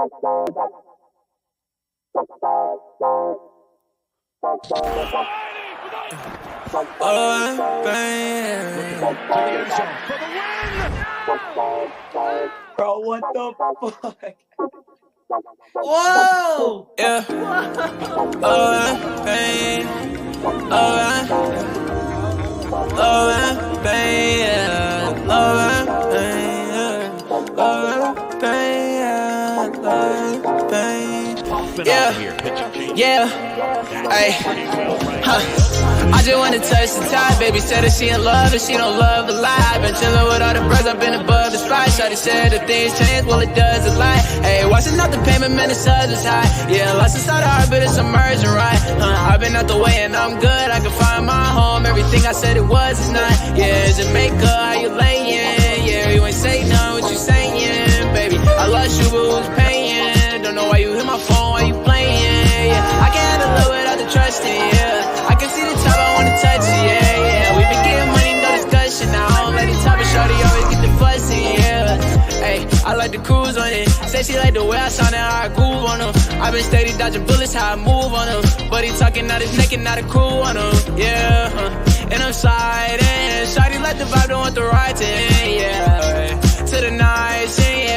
Bro, what the fuck? Whoa! Yeah. Pain. Yeah. Hey. I just wanna touch the top. Baby said that she in love and she don't love a lie. Been chillin' with all the bros, I've been above the spot. Shawty said that things change, well it does a lot. Hey, watching out the payment, man, the suds is high. Yeah, lost inside the heart, but it's emerging right. I've been out the way and I'm good. I can find my home. Everything I said it was is not. Yeah, Jamaica, how you layin'? Yeah, you ain't say none, what you saying, baby? I lost you, but who's paying? Don't know why you hit my phone, why you playing? Yeah, I can't handle it without the trusting. Yeah, I can see the top, I wanna touch it. Yeah. We been getting money, no discussion. I don't let it top, but shorty always get the fussing. Yeah, hey, I like the cruise on it. Say she like the way I sound and how I groove on them. I been steady dodging bullets, how I move on them. But he talking out his neck and not a crew on them. Yeah, and I'm sliding. Shawty like the vibe, don't want the ride to end. Yeah, to the nice end.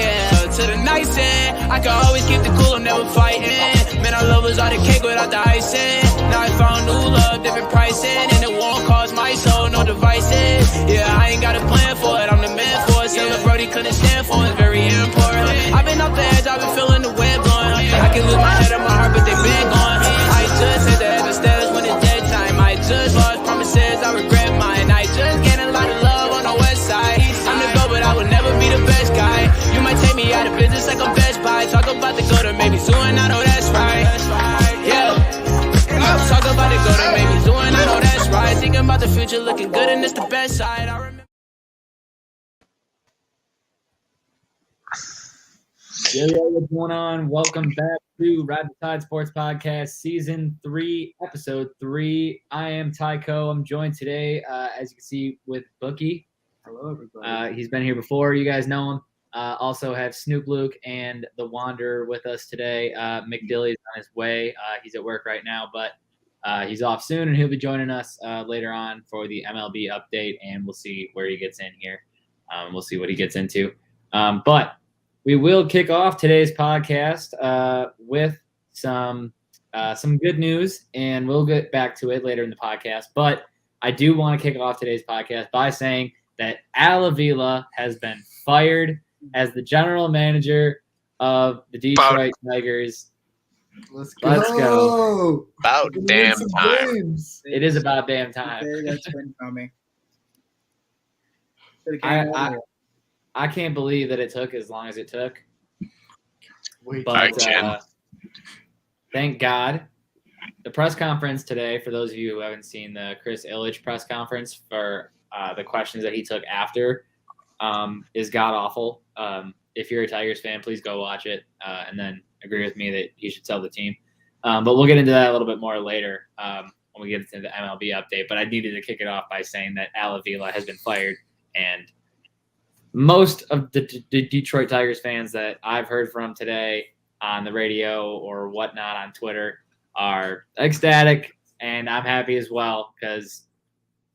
Yeah, to the nice end. I can always keep the cool, I'm never fighting. Man, I love was all the cake without the icing. Now I found new love, different pricing. And it won't cost my soul, no devices. Yeah, I ain't got a plan for it, I'm the man for it. Silver Brody couldn't stand for it, it's very important. I've been off the edge, I've been feeling the wind blowing. I can lose my head and my heart, but they been gone. I just hit the edge of stairs when it's dead time. I just lost promises, I regret mine. I just gained a lot of love on the west side. I'm the GOAT, but I would never be the best guy. You might take me out of business like I'm Best Buy. Talk about the go to maybe soon, I know that's right. Yeah. Talk about the go to maybe soon, I know that's right. Thinking about the future, looking good and it's the best side. I remember. Yo, what's going on? Welcome back to Ride the Tide Sports Podcast, Season 3, Episode 3. I am Tycho. I'm joined today, as you can see, with Bookie. Hello, everybody. He's been here before. You guys know him. Also have Snoop Luke and The Wanderer with us today. McDilly's on his way. He's at work right now, but he's off soon, and he'll be joining us later on for the MLB update, and we'll see where he gets in here. We'll see what he gets into. But we will kick off today's podcast with some good news, and we'll get back to it later in the podcast. But I do want to kick off today's podcast by saying that AVILA has been fired as the general manager of the Detroit Tigers. Let's go. Let's go. About damn time. Games. It is about damn time. Okay, that's been coming. I can't believe that it took as long as it took. Wait, But can. thank God. The press conference today, for those of you who haven't seen the Chris Ilitch press conference for the questions that he took after, is god-awful. If you're a Tigers fan, please go watch it and then agree with me that he should sell the team. But we'll get into that a little bit more later when we get into the MLB update. But I needed to kick it off by saying that AVILA has been fired, and most of the Detroit Tigers fans that I've heard from today on the radio or whatnot on Twitter are ecstatic, and I'm happy as well because,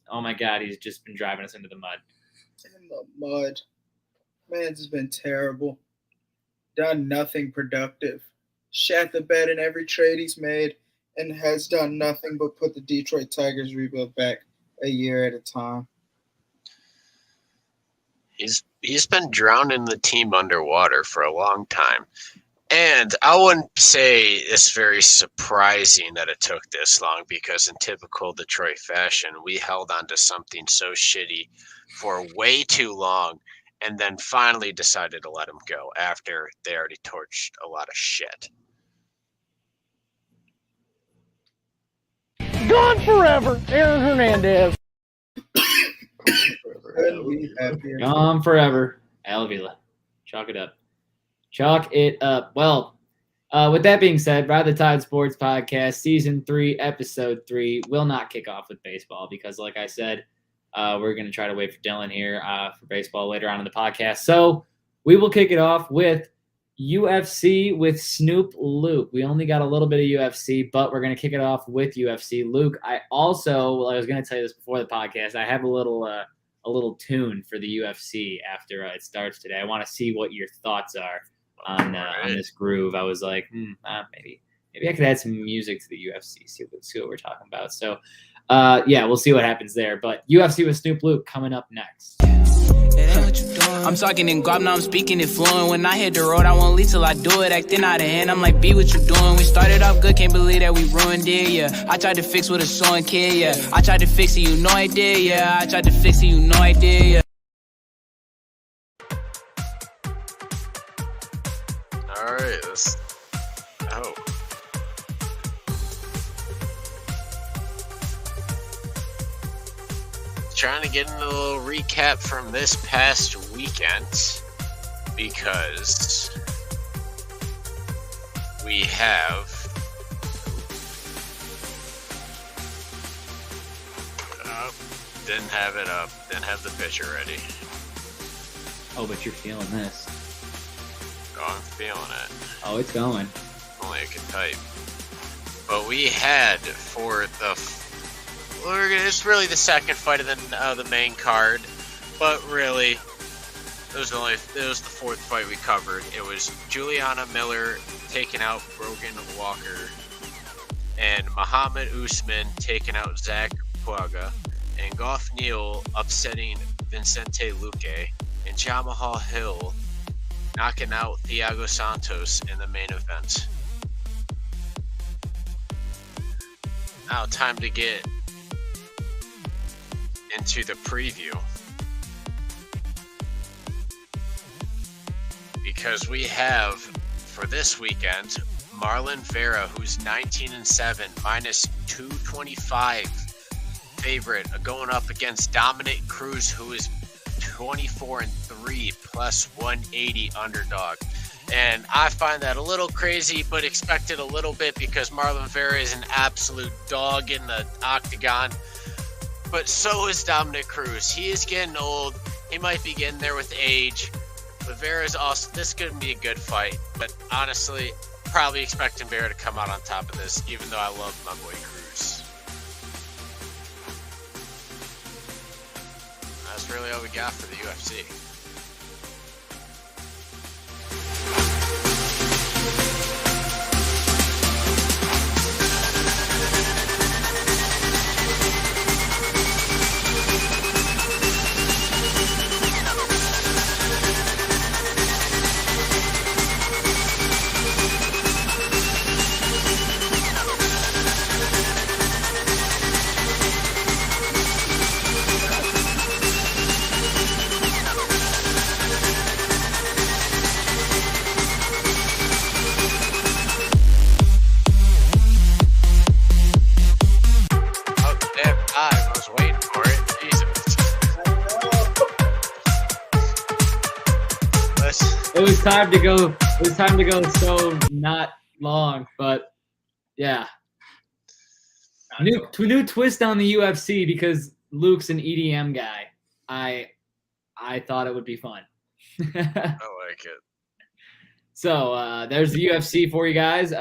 oh my God, he's just been driving us into the mud. in the mud. Man, it's been terrible. Done nothing productive. Shat the bed in every trade he's made and has done nothing but put the Detroit Tigers rebuild back a year at a time. He's been drowning the team underwater for a long time. And I wouldn't say it's very surprising that it took this long because in typical Detroit fashion, we held on to something so shitty for way too long and then finally decided to let him go after they already torched a lot of shit. Gone forever, Aaron Hernandez. Couldn't be happier. Gone forever, AVILA. Chalk it up. Chalk it up. Well, with that being said, Ride the Tide Sports Podcast, Season 3, Episode 3 will not kick off with baseball because, like I said, we're going to try to wait for Dylan here for baseball later on in the podcast. So we will kick it off with UFC with Snoop Luke. We only got a little bit of UFC, but we're going to kick it off with UFC. Luke, I was going to tell you this before the podcast. I have a little tune for the UFC after it starts today. I want to see what your thoughts are on this groove. I was like, maybe I could add some music to the UFC, see what we're talking about. So, we'll see what happens there. But UFC with Snoop Luke coming up next. I'm talking in guap, now I'm speaking it fluent. When I hit the road, I won't leave till I do it. Acting out of hand, I'm like, be what you doing. We started off good, can't believe that we ruined it, yeah. I tried to fix with a sewing kid, yeah. I tried to fix it, you know I did, yeah. I tried to fix it, you know I did, yeah. Alright, trying to get into a little recap from this past weekend because we have didn't have it up, didn't have the picture ready. Oh, but you're feeling this. Oh, I'm feeling it. Oh, it's going. Only I can type. But we had for it's really the second fight of the main card, but really it was the fourth fight we covered. It was Juliana Miller taking out Brogan Walker, and Muhammad Usman taking out Zach Puaga, and Goff Neal upsetting Vicente Luque, and Jamal Hill knocking out Thiago Santos in the main event. Now time to get into the preview, because we have for this weekend Marlon Vera, who's 19-7, minus 225 favorite, going up against Dominic Cruz, who is 24-3 plus 180 underdog. And I find that a little crazy, but expected a little bit because Marlon Vera is an absolute dog in the octagon. But so is Dominic Cruz. He is getting old. He might be getting there with age. But Vera's also, this could be a good fight. But honestly, probably expecting Vera to come out on top of this, even though I love my boy Cruz. That's really all we got for the UFC. It was time to go. It was time to go so not long, but yeah. New twist on the UFC because Luke's an EDM guy. I thought it would be fun. I like it. So there's the UFC for you guys.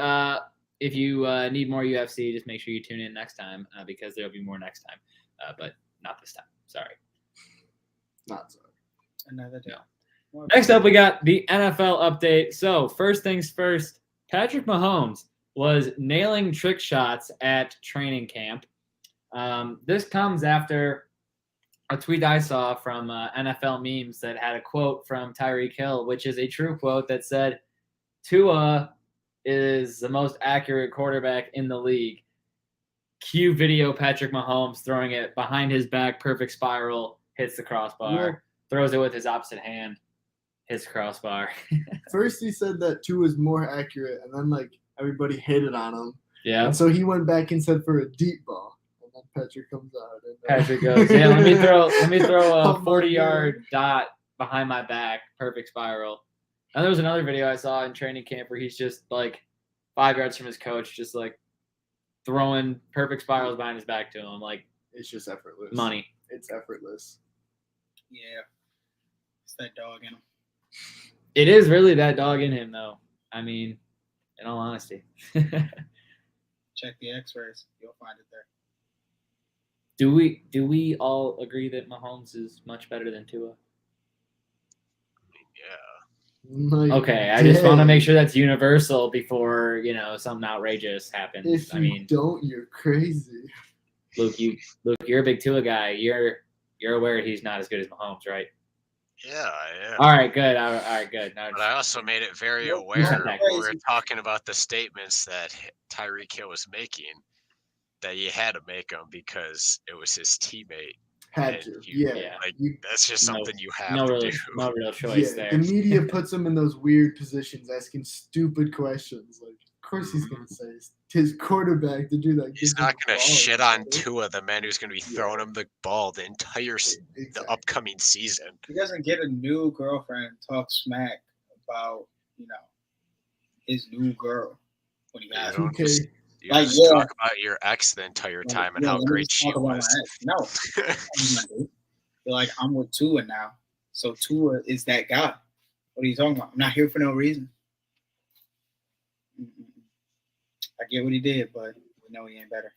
If you need more UFC, just make sure you tune in next time because there'll be more next time, but not this time. Sorry. Not sorry. Another day. No. Next up, we got the NFL update. So first things first, Patrick Mahomes was nailing trick shots at training camp. This comes after a tweet I saw from NFL memes that had a quote from Tyreek Hill, which is a true quote that said, Tua is the most accurate quarterback in the league. Cue video Patrick Mahomes throwing it behind his back, perfect spiral, hits the crossbar, throws it with his opposite hand. His crossbar. First, he said that Tua was more accurate, and then everybody hated on him. Yeah. And so he went back and said for a deep ball, and then Patrick comes out. And, Patrick goes, yeah. Let me throw a 40-yard dot behind my back, perfect spiral. And there was another video I saw in training camp where he's just 5 yards from his coach, just throwing perfect spirals behind his back to him, it's just effortless. Money. It's effortless. Yeah. It's that dog in him. It is really that dog in him, though. I mean, in all honesty. Check the X-rays. You'll find it there. Do we all agree that Mahomes is much better than Tua? Yeah. Like, Okay, I just want to dang. make sure that's universal before something outrageous happens. If I you mean, don't, you're crazy. Luke, you're a big Tua guy. You're aware he's not as good as Mahomes, right? Yeah, I am. All right, good. All right, good. Now, But I also made it very Nope, aware not when that we were talking about the statements that Tyreek Hill was making that you had to make them because it was his teammate. Had And to. you- Yeah. Like You- that's just No- something you have no to real, do. no real choice yeah, there. the media puts him in those weird positions, asking stupid questions. Like, of course he's Mm-hmm. gonna say his quarterback to do that. He's Give him not the gonna ball, shit on brother. Tua, the man who's gonna be throwing him the ball the entire the Exactly. upcoming season. He doesn't get a new girlfriend and talk smack about his new girl when he You has don't Okay. just, you Like, just yeah. talk about your ex the entire Like, time and yeah, how let me great just she talk about my was. ex. No, that's not what he's gonna do. You're like, I'm with Tua now, so Tua is that guy. What are you talking about? I'm not here for no reason. Mm-mm. I get what he did, but we know he ain't better.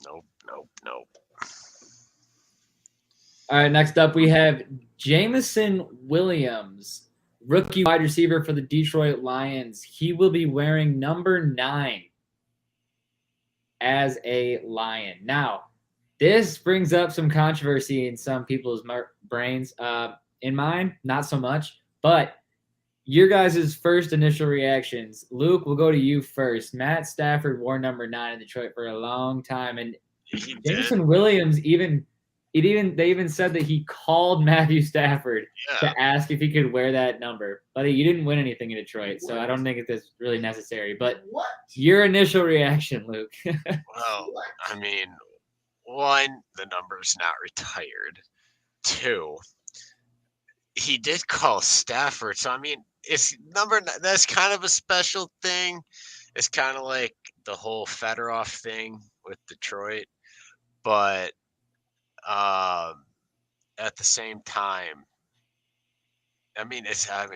Nope. All right, next up we have Jameson Williams, rookie wide receiver for the Detroit Lions. He will be wearing number 9 as a Lion. Now, this brings up some controversy in some people's brains. In mine, not so much. But your guys' first initial reactions. Luke, we'll go to you first. Matt Stafford wore number 9 in Detroit for a long time, and He did. Jameson Williams they even said that he called Matthew Stafford Yeah. to ask if he could wear that number. But you didn't win anything in Detroit, so I don't think it's really necessary. But your initial reaction, Luke. Well, I mean, one, the number's not retired. 2, he did call Stafford, so I mean, it's that's kind of a special thing. It's kind of like the whole Fedorov thing with Detroit, but at the same time, I mean,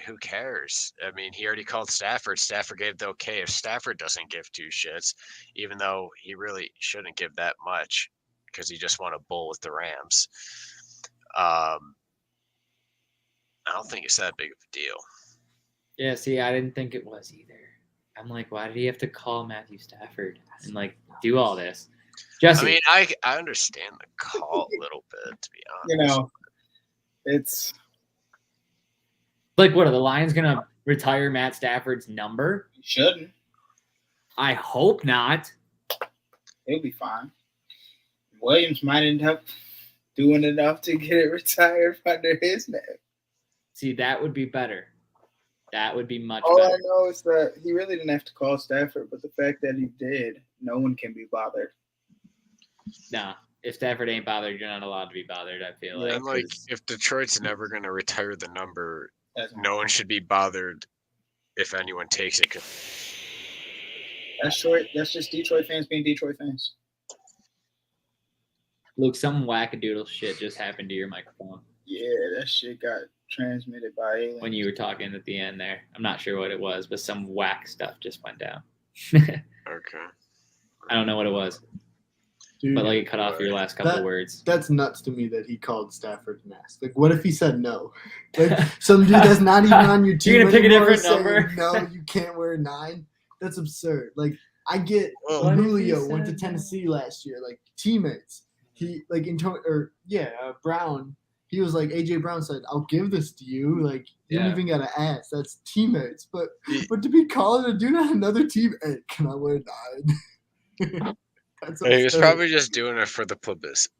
who cares? I mean, he already called Stafford. Stafford gave the okay. If Stafford doesn't give 2 shits, even though he really shouldn't give that much because he just won a bowl with the Rams, I don't think it's that big of a deal. Yeah, see, I didn't think it was either. I'm like, why did he have to call Matthew Stafford and do all this? Jesse, I mean, I understand the call a little bit, to be honest. It's what are the Lions gonna retire Matt Stafford's number? you shouldn't. I hope not. He'll be fine. Williams might end up doing enough to get it retired under his name. See, that would be better. That would be much All I better. know is that he really didn't have to call Stafford, but the fact that he did, no one can be bothered. Nah, if Stafford ain't bothered, you're not allowed to be bothered. I feel like. And if Detroit's never going to retire the number, That's no one should be bothered if anyone takes it. That's short. That's just Detroit fans being Detroit fans. Luke, some wackadoodle shit just happened to your microphone Yeah, that shit got transmitted by aliens. when you were talking at the end there. I'm not sure what it was, but some whack stuff just went down. Okay. I don't know what it was, Dude, but it cut off your last couple of words. That's nuts to me that he called Stafford an ass. Like, what if he said no? Like, some dude that's not even on your team You're gonna pick a anymore different saying, number? no, you can't wear 9. That's absurd. Like, I get Well, What if he Julio went to said Tennessee last year. Like, teammates. He Brown. He was like, AJ Brown said, "I'll give this to you." Like, you Yeah. don't even gotta ask. That's teammates. But to be calling a dude on another team, hey, can I wear 9? That's he was absurd. probably just doing it for the publicity.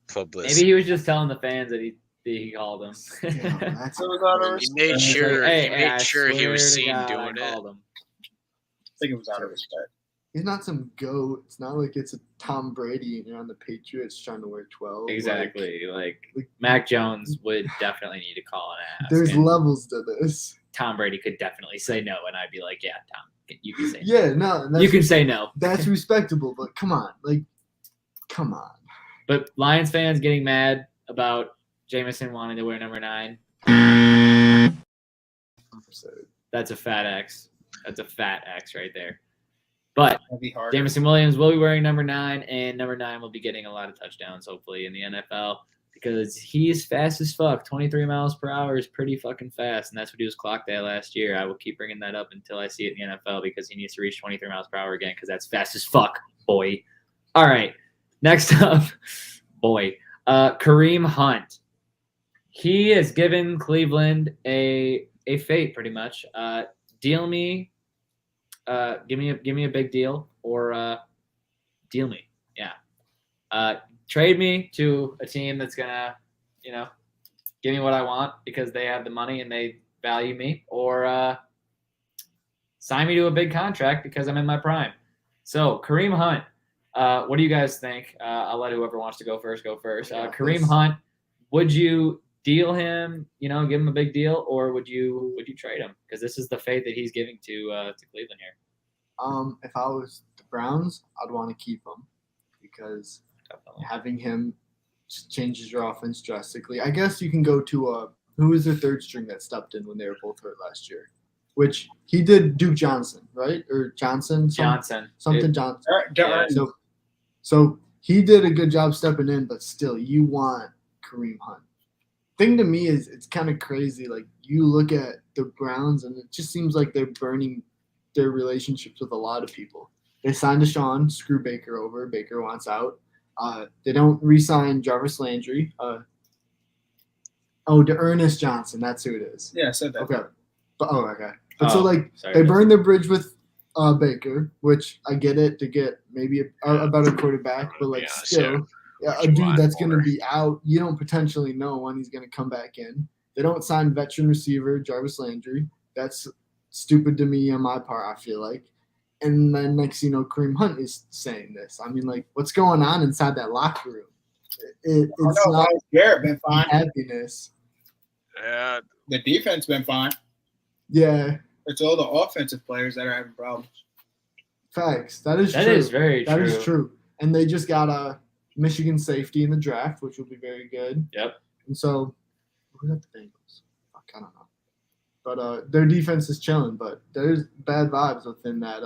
Maybe he was just telling the fans that he called them. Yeah, that's So out of He respect. made It's sure. like, hey, he made I sure he was swear to seen God, doing I it. called him. I think it was out of respect. He's not some goat. It's not like it's a Tom Brady and you're on the Patriots trying to wear 12. Exactly. Like, Mac Jones would definitely need to call an ass. there's and levels to this. Tom Brady could definitely say no, and I'd be like, yeah, Tom, you can say no. Yeah, no. And that's, You can say no. that's respectable, but come on. Like, come on. But Lions fans getting mad about Jameson wanting to wear number 9. That's a fat X. That's a fat X right there. But That'd be hard. Jameson Williams will be wearing number 9, and number 9 will be getting a lot of touchdowns, hopefully, in the NFL because he's fast as fuck. 23 miles per hour is pretty fucking fast, and that's what he was clocked at last year. I will keep bringing that up until I see it in the NFL because he needs to reach 23 miles per hour again because that's fast as fuck, boy. All right, next up, boy, Kareem Hunt. He has given Cleveland a fate pretty much. Deal me. Give me a big deal or deal me. Yeah. Trade me to a team that's gonna, give me what I want because they have the money and they value me, or sign me to a big contract because I'm in my prime. So Kareem Hunt, what do you guys think? I'll let whoever wants to go first go first. Kareem Hunt, would you deal him, give him a big deal, or would you trade him? Because this is the fate that he's giving to Cleveland here. If I was the Browns, I'd want to keep him because having him just changes your offense drastically. I guess you can go to who was their third string that stepped in when they were both hurt last year, which he did. Duke Johnson, right? Or Johnson? Johnson. Yeah. So he did a good job stepping in, but still, you want Kareem Hunt. Thing to me is it's kind of crazy. Like you look at the Browns, and it just seems like they're burning their relationships with a lot of people. They signed Deshaun, screw Baker over. Baker wants out. They don't re-sign Jarvis Landry. Ernest Johnson, that's who it is. Yeah, I said that. Okay. Okay. But they burned their bridge with Baker, which I get it to get maybe a better quarterback, but still. Yeah, a dude that's going to be out, you don't potentially know when he's going to come back in. They don't sign veteran receiver Jarvis Landry. That's stupid to me on my part, I feel like. And then next, Kareem Hunt is saying this. I mean, what's going on inside that locker room? It's not Garrett been fine. Happiness. Yeah. The defense been fine. Yeah. It's all the offensive players that are having problems. Facts. That is very true. That is true. And they just got a Michigan safety in the draft, which will be very good. Yep. And so, who's at the Bengals? Fuck, I don't know. But their defense is chilling, but there's bad vibes within that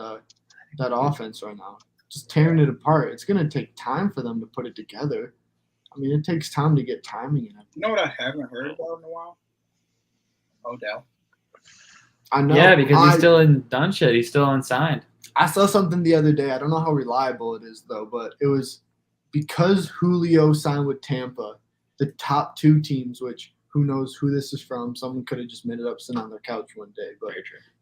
offense right now. Just tearing it apart. It's going to take time for them to put it together. I mean, it takes time to get timing in it. You know what I haven't heard about in a while? Odell. I know. Yeah, because he's still in done shit. He's still unsigned. I saw something the other day. I don't know how reliable it is, though, but it was because Julio signed with Tampa, the top 2 teams, which who knows who this is from. Someone could have just made it up sitting on their couch one day.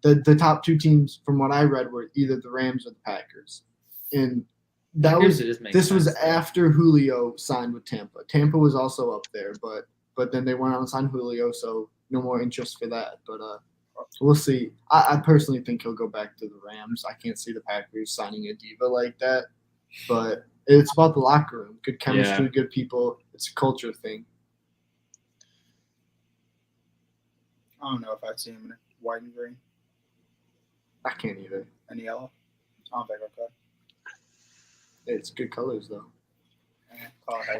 But the top 2 teams, from what I read, were either the Rams or the Packers. And this was after Julio signed with Tampa. Tampa was also up there, but then they went out and signed Julio, so no more interest for that. But we'll see. I personally think he'll go back to the Rams. I can't see the Packers signing a diva like that. But it's about the locker room. Good chemistry, good people. It's a culture thing. I don't know if I'd see him in white and green. I can't either. And yellow? I don't think I could. It's good colors, though. I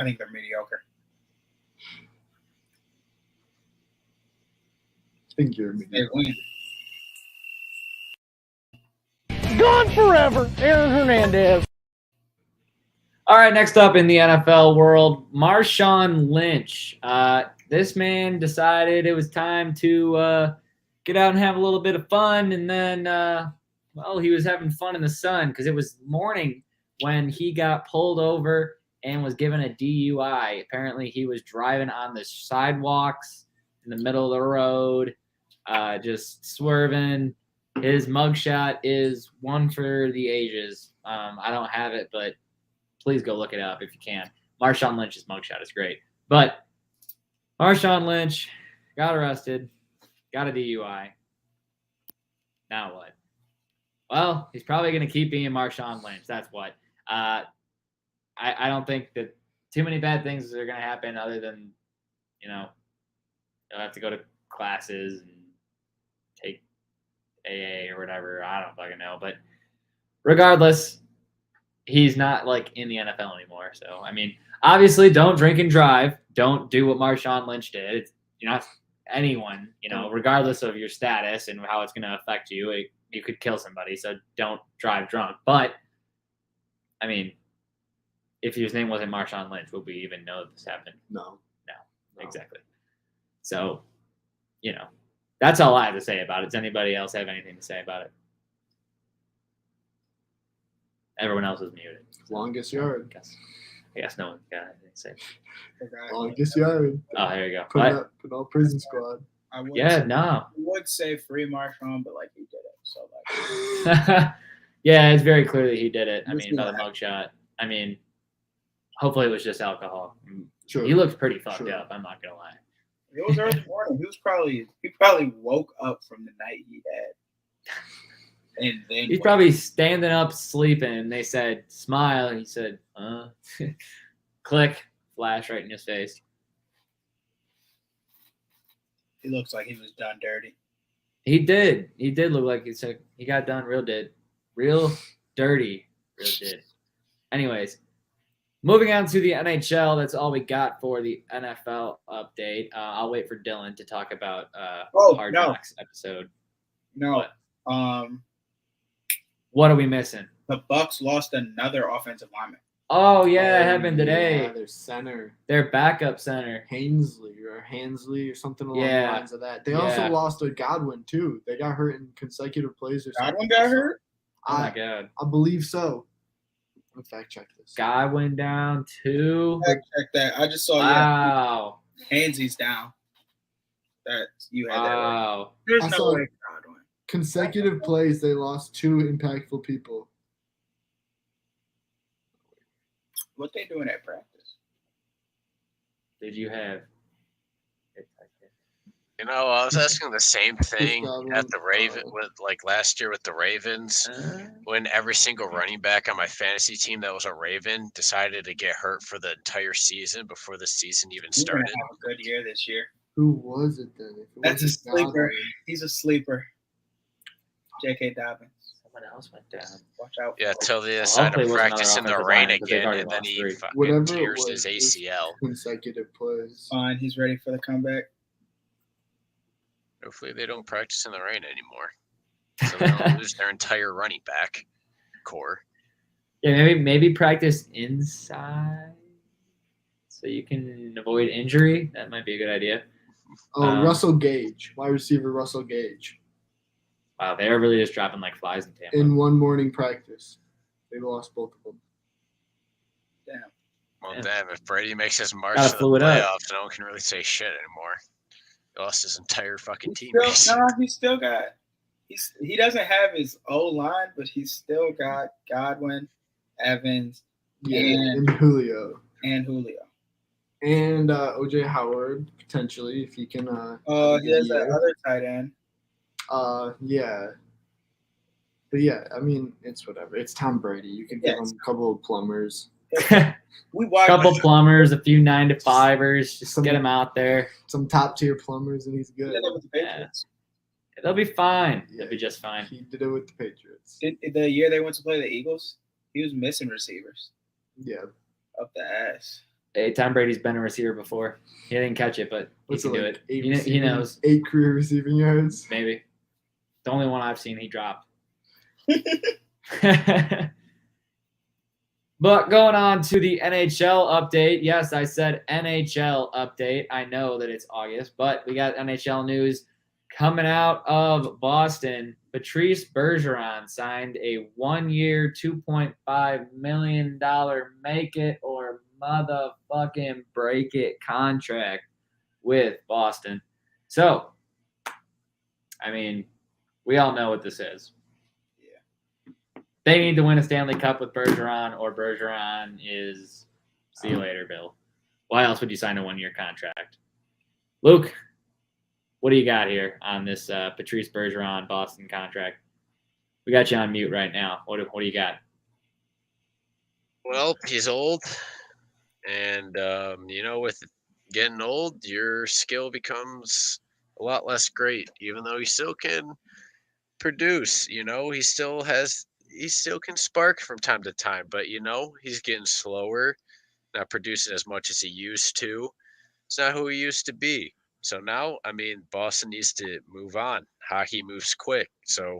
think they're mediocre. I think you're mediocre. Gone forever, Aaron Hernandez. All right, next up in the NFL world, Marshawn Lynch. This man decided it was time to get out and have a little bit of fun, and then, he was having fun in the sun because it was morning when he got pulled over and was given a DUI. Apparently, he was driving on the sidewalks in the middle of the road, just swerving. His mugshot is one for the ages. I don't have it, but please go look it up if you can. Marshawn Lynch's mugshot is great. But Marshawn Lynch got arrested, got a DUI. Now what? Well, he's probably going to keep being Marshawn Lynch. That's what. I don't think that too many bad things are going to happen other than, he'll have to go to classes and take AA or whatever. I don't fucking know. But regardless, he's not in the NFL anymore. So, I mean, obviously don't drink and drive. Don't do what Marshawn Lynch did. You're not anyone, regardless of your status and how it's going to affect you, you could kill somebody. So don't drive drunk. But I mean, if his name wasn't Marshawn Lynch, would we even know this happened? No. Exactly. So, that's all I have to say about it. Does anybody else have anything to say about it? Everyone else is muted. Longest yard. I guess no one's got anything to say. Longest yard. Oh, there you go. Put all prison squad. I would say free Marshawn, but like he did it. So like yeah, it's very clear that he did it. I Let's mean, by see the what mugshot. I mean, hopefully it was just alcohol. Sure. He looked pretty fucked Sure. up. I'm not gonna lie. it was early morning. He probably woke up from the night he had. And then He's probably standing up, sleeping. And they said, "Smile." And he said, click, flash right in his face. he looks like he was done dirty. He did. He did look like he got done real dirty. Real did. Anyways, moving on to the NHL. That's all we got for the NFL update. I'll wait for Dylan to talk about Hard Knocks episode. No. What? What are we missing? The Bucks lost another offensive lineman. Oh yeah, it happened today. Yeah, their center, Their backup center. Hansley or something along the Yeah. lines of that. They also lost a Godwin too. They got hurt in consecutive plays or something. Godwin got hurt? Oh my god. I believe so. Let me fact check this. Guy went down too. Fact check that. I just saw Wow. Hansy's down. That you had that right. Wow. There's I no saw- way Godwin. Consecutive plays, they lost 2 impactful people. What they doing at practice? Did you have? I was asking the same thing Godwin, at the Raven with like last year with the Ravens when every single running back on my fantasy team that was a Raven decided to get hurt for the entire season before the season even He's gonna started. have a good year this year. Who was it then? If it That's a wasn't sleeper. Godwin, He's a sleeper. J.K. Dobbins. Someone else went down. Watch out. Yeah, for till they Well, decide hopefully to it wasn't practice in another the offensive rain lineman, 'cause they've again, already and then lost he 3. fucking Whatever it tears was, his it was- ACL. consecutive plays. Fine. He's ready for the comeback. Hopefully they don't practice in the rain anymore, so they don't lose their entire running back core. Yeah, maybe practice inside so you can avoid injury. That might be a good idea. Oh, Russell Gage, wide receiver Russell Gage. Wow, they're really just dropping like flies in Tampa. In one morning practice, they lost both of them. Damn. Well, Yeah. damn, if Brady makes his march Gotta to the flew it up. playoffs, no one can really say shit anymore. He lost his entire fucking He teammates. still got. He doesn't have his O line, but he's still got Godwin, Evans, Yeah, And- and Julio. and Julio. And OJ Howard, potentially, if he can. He has that other tight end. Yeah. But yeah, I mean, it's whatever. It's Tom Brady. You can give him a couple of plumbers, We watched. Couple plumbers, a few 9 to 5ers, just get them out there. some top tier plumbers, and he's He good. did it with the Patriots. They'll be fine. Yeah. They'll be just fine. He did it with the Patriots. The year they went to play the Eagles, he was missing receivers Yeah. up the ass. Hey, Tom Brady's been a receiver before. He didn't catch it, but he What's can it do like? it. 8 He receiving- knows. 8 career receiving yards. Maybe. The only one I've seen he dropped. But going on to the NHL update. Yes, I said NHL update. I know that it's August, but we got NHL news coming out of Boston. Patrice Bergeron signed a 1-year, $2.5 million make it or motherfucking break it contract with Boston. So, I mean, we all know what this is. They need to win a Stanley Cup with Bergeron, or Bergeron is see you later, Bill. Why else would you sign a 1-year contract? Luke, what do you got here on this Patrice Bergeron Boston contract? We got you on mute right now. What do you got? Well, he's old, and with getting old, your skill becomes a lot less great. Even though he still can produce, he still can spark from time to time. But he's getting slower, not producing as much as he used to. It's not who he used to be. So now, Boston needs to move on. Hockey moves quick. So,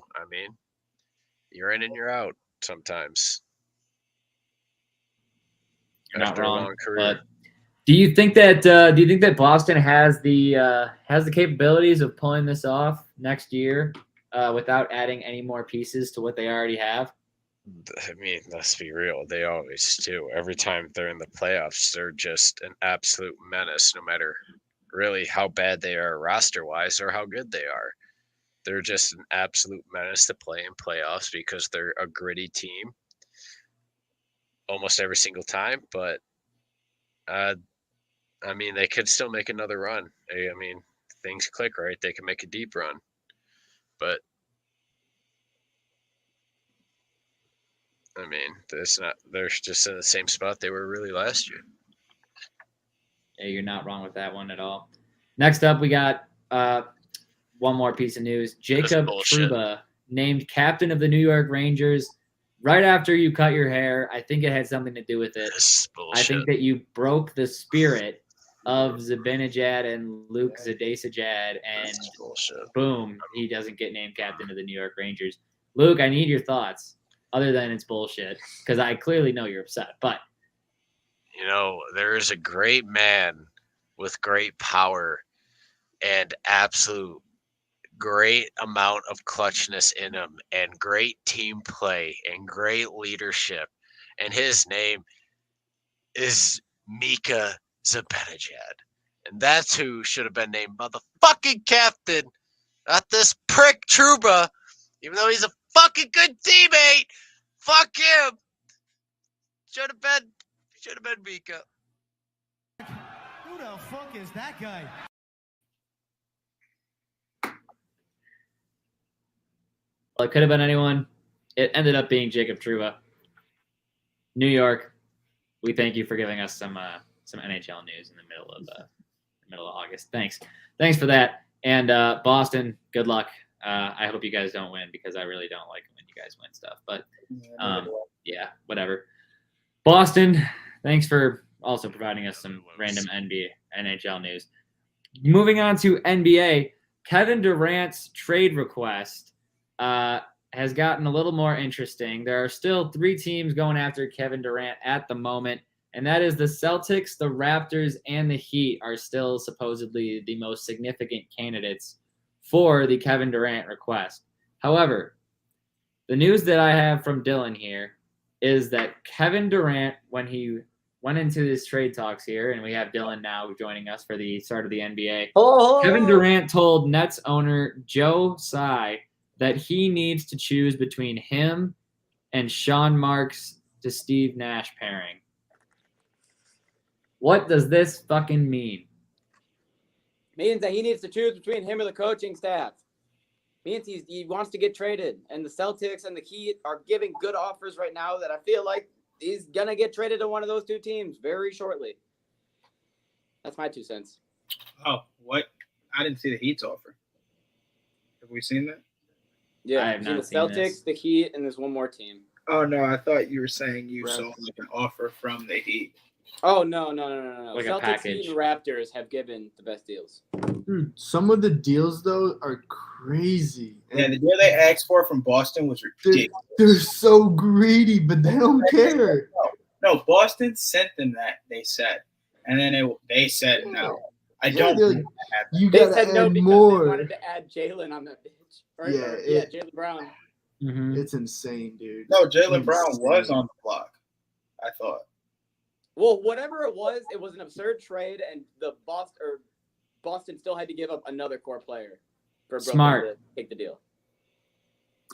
you're in and you're out sometimes You're not after a wrong. long career. But do you think that Boston has the capabilities of pulling this off next year without adding any more pieces to what they already have? Let's be real. They always do. Every time they're in the playoffs, they're just an absolute menace, no matter really how bad they are roster-wise or how good they are. They're just an absolute menace to play in playoffs because they're a gritty team almost every single time. But, they could still make another run. Things click right. They can make a deep run. But, they're just in the same spot they were really last year. Yeah, you're not wrong with that one at all. Next up, we got one more piece of news. Jacob Trouba named captain of the New York Rangers right after you cut your hair. I think it had something to do with it. I think that you broke the spirit of Zibanejad and Luke Zadesajad, and boom, he doesn't get named captain of the New York Rangers. Luke, I need your thoughts, other than it's bullshit, because I clearly know you're upset. But there is a great man with great power and absolute great amount of clutchness in him and great team play and great leadership. And his name is Mika Zibanejad. And that's who should have been named motherfucking captain, not this prick Trouba, even though he's a fucking good teammate. Fuck him. Should have been Mika. Who the fuck is that guy? Well, it could have been anyone. It ended up being Jacob Trouba. New York, we thank you for giving us some NHL news in the middle of August. Thanks for that. And Boston, good luck. I hope you guys don't win, because I really don't like when you guys win stuff. But yeah, whatever. Boston, thanks for also providing us some random NHL news. Moving on to NBA, Kevin Durant's trade request has gotten a little more interesting. There are still 3 teams going after Kevin Durant at the moment, and that is the Celtics, the Raptors, and the Heat are still supposedly the most significant candidates for the Kevin Durant request. However, the news that I have from Dylan here is that Kevin Durant, when he went into his trade talks here, and we have Dylan now joining us for the start of the NBA, Kevin Durant told Nets owner Joe Tsai that he needs to choose between him and Sean Marks to Steve Nash pairing. What does this fucking mean? Means that he needs to choose between him or the coaching staff. Means he wants to get traded. And the Celtics and the Heat are giving good offers right now that I feel like he's going to get traded to one of those 2 teams very shortly. That's my 2 cents. Oh, what? I didn't see the Heat's offer. Have we seen that? Yeah, I have not seen the Celtics, this. the Heat, and there's one more team. Oh, no, I thought you were saying you saw like an offer from the Heat. Oh, no. Like a Celtics, package. Heat, and Raptors have given the best deals. Some of the deals, though, are crazy. Yeah, the deal they asked for from Boston was ridiculous. They're so greedy, but they don't care. No, Boston sent them that, they said. And then they said no. I don't think that happened. You They gotta said no add because more. they wanted to add Jalen on that bitch. Right? Yeah, Jalen Brown. Mm-hmm. It's insane, dude. No, Jalen Brown Insane. was on the block, I thought. Well, whatever it was an absurd trade, and the Boston still had to give up another core player for Brooklyn Smart. to take the deal.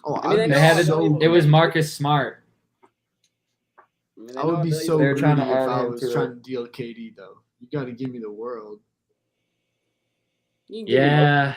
Oh, I mean, I'd they be know so It was Marcus Smart. I would be so They're greedy trying to if add I him was to trying it. to deal KD, though. You got to give me the world. Yeah.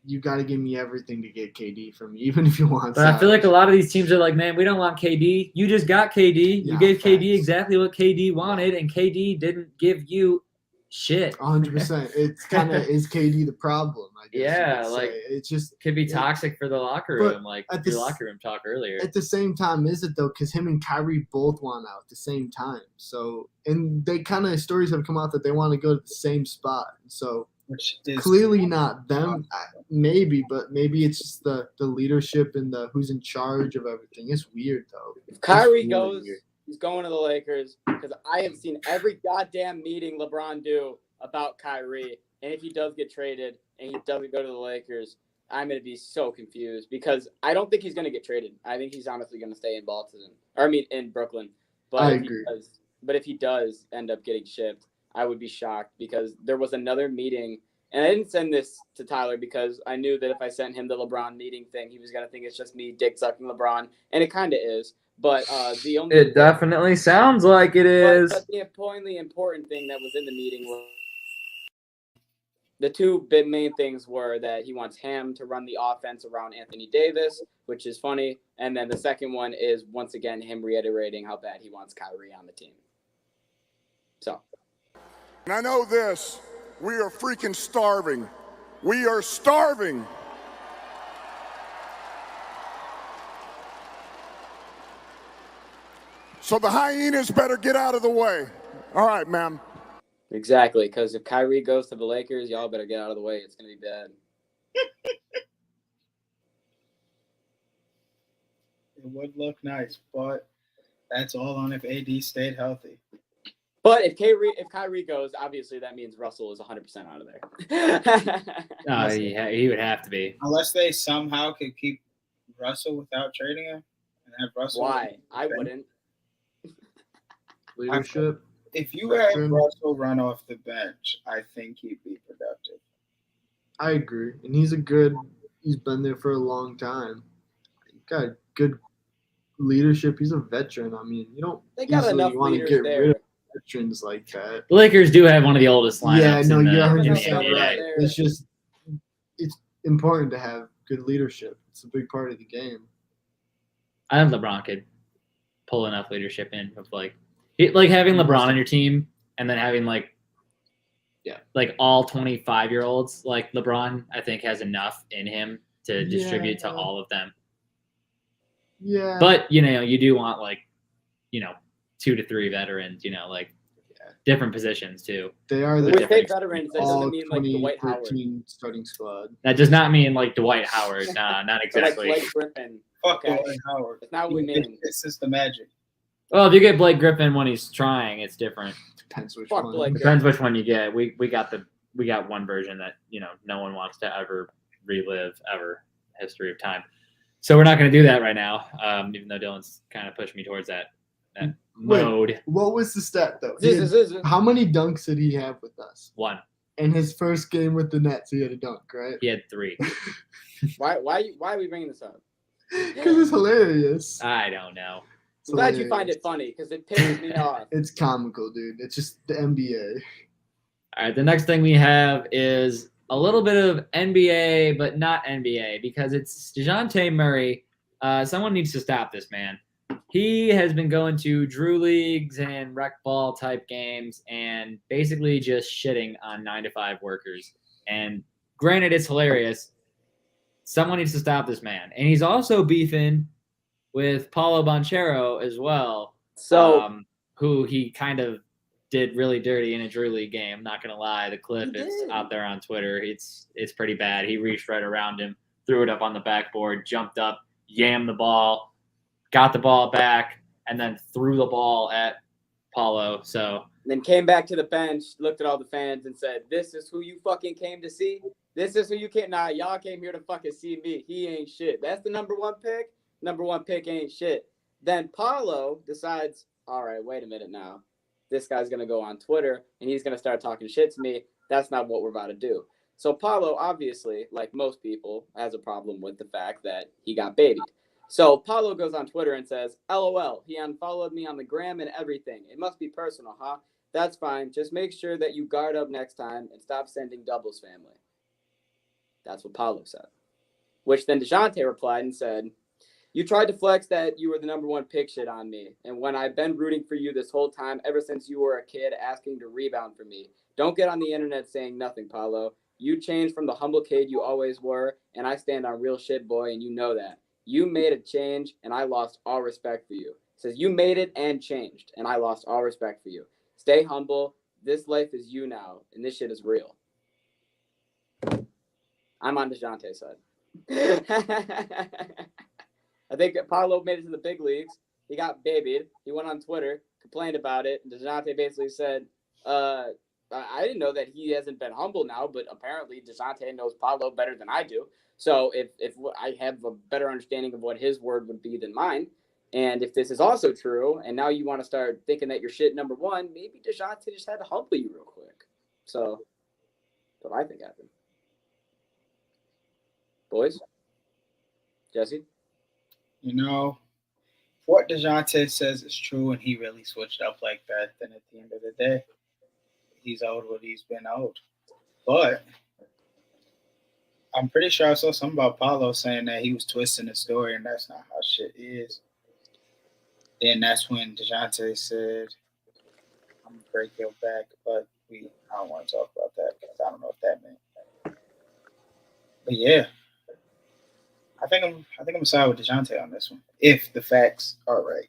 You got to give me everything to get KD from me, even if you want. But I feel like a lot of these teams are like, man, we don't want KD. You just got KD. You Yeah, gave KD facts. exactly what KD wanted, and KD didn't give you shit. 100%. It's kind of is KD the problem? I guess Yeah, you could like- say. It's just Could be toxic for the locker But room, like at your the s- locker room talk earlier. at the same time, is it though? Because him and Kyrie both want out at the same time. So, and they kind of stories have come out that they want to go to the same spot. So which is clearly not them. Maybe, but maybe it's just the leadership and the who's in charge of everything. It's weird though. If Kyrie It's really goes, weird. he's going to the Lakers because I have seen every goddamn meeting LeBron do about Kyrie. And if he does get traded and he doesn't go to the Lakers, I'm going to be so confused because I don't think he's going to get traded. I think he's honestly going to stay in in Brooklyn. But I if agree. if he does end up getting shipped, I would be shocked because there was another meeting. And I didn't send this to Tyler because I knew that if I sent him the LeBron meeting thing, he was going to think it's just me dick sucking LeBron. And it kind of is. But It definitely sounds like it is. But the important thing that was in the meeting was the two big main things were that he wants Ham to run the offense around Anthony Davis, which is funny. And then the second one is, once again, him reiterating how bad he wants Kyrie on the team. So. And I know this, we are freaking starving. We are starving. So the hyenas better get out of the way. All right, ma'am. Exactly, because if Kyrie goes to the Lakers, y'all better get out of the way. It's going to be bad. It would look nice, but that's all on if AD stayed healthy. But if Kyrie goes, obviously that means Russell is 100% out of there. He would have to be. Unless they somehow could keep Russell without trading him and have Russell. Why? I wouldn't. Leadership. If you had Russell run off the bench, I think he'd be productive. I agree, and he's been there for a long time. He got good leadership. He's a veteran. I mean, you don't easily want to get rid of veterans like that. The Lakers do have one of the oldest lineups. Yeah, no, you're in the 100% NBA. right. It's important to have good leadership. It's a big part of the game. I think LeBron could pull enough leadership in of having LeBron on your team and then having all 25-year-olds like LeBron, I think has enough in him to distribute to all of them. Yeah. But, you do want 2 to 3 veterans, different positions too. They are the veterans, that doesn't mean like Dwight Howard. Starting squad. That does not mean like Dwight Howard. Nah, not exactly. Like Blake Griffin. Fuck Dwight Howard. That's not what we mean. This is the magic. Well, if you get Blake Griffin when he's trying, it's different. Depends which Fuck one. Blake Depends which one you get. We got one version that no one wants to ever relive history of time. So we're not going to do that right now. Even though Dylan's kind of pushed me towards that mode. Wait, what was the stat though? How many dunks did he have with us? 1. In his first game with the Nets, he had a dunk, right? He had 3. Why are we bringing this up? Because it's hilarious. I don't know. I'm glad you find it funny because it pisses me off. It's comical, dude. It's just the NBA. All right, the next thing we have is a little bit of NBA, but not NBA, because it's DeJounte Murray. Someone needs to stop this man. He has been going to Drew Leagues and rec ball type games and basically just shitting on 9-to-5 workers. And granted, it's hilarious. Someone needs to stop this man. And he's also beefing with Paulo Banchero as well. So, who he kind of did really dirty in a Drew League game. Not going to lie. The clip is out there on Twitter. It's pretty bad. He reached right around him, threw it up on the backboard, jumped up, yammed the ball, got the ball back, and then threw the ball at Paulo. So then came back to the bench, looked at all the fans and said, "This is who you fucking came to see? This is who you came. Nah, y'all came here to fucking see me. He ain't shit. That's the number 1 pick. Number 1 pick ain't shit." Then Paulo decides, all right, wait a minute now. This guy's going to go on Twitter and he's going to start talking shit to me. That's not what we're about to do. So Paulo, obviously, like most people, has a problem with the fact that he got babied. So Paulo goes on Twitter and says, "LOL, he unfollowed me on the gram and everything. It must be personal, huh? That's fine. Just make sure that you guard up next time and stop sending doubles, family." That's what Paulo said. Which then DeJounte replied and said, "You tried to flex that you were the number 1 pick shit on me. And when I've been rooting for you this whole time, ever since you were a kid asking to rebound for me. Don't get on the internet saying nothing, Paulo. You changed from the humble kid you always were, and I stand on real shit, boy, and you know that. You made a change, and I lost all respect for you." It says, "You made it and changed, and I lost all respect for you. Stay humble. This life is you now, and this shit is real." I'm on DeJounte's side. I think Paolo made it to the big leagues. He got babied. He went on Twitter, complained about it. And DeJounte basically said, I didn't know that he hasn't been humble now, but apparently DeJounte knows Paolo better than I do. So if I have a better understanding of what his word would be than mine, and if this is also true, and now you want to start thinking that you're shit number one, maybe DeJounte just had to humble you real quick. So that's what I think happened. Boys? Jesse? You know, what DeJounte says is true, and he really switched up like that, then at the end of the day, he's owed what he's been owed. But I'm pretty sure I saw something about Paulo saying that he was twisting the story, and that's not how shit is. Then that's when DeJounte said, I'm going to break your back, but I don't want to talk about that because I don't know what that meant. But yeah, I think I'm gonna side with DeJounte on this one, if the facts are right.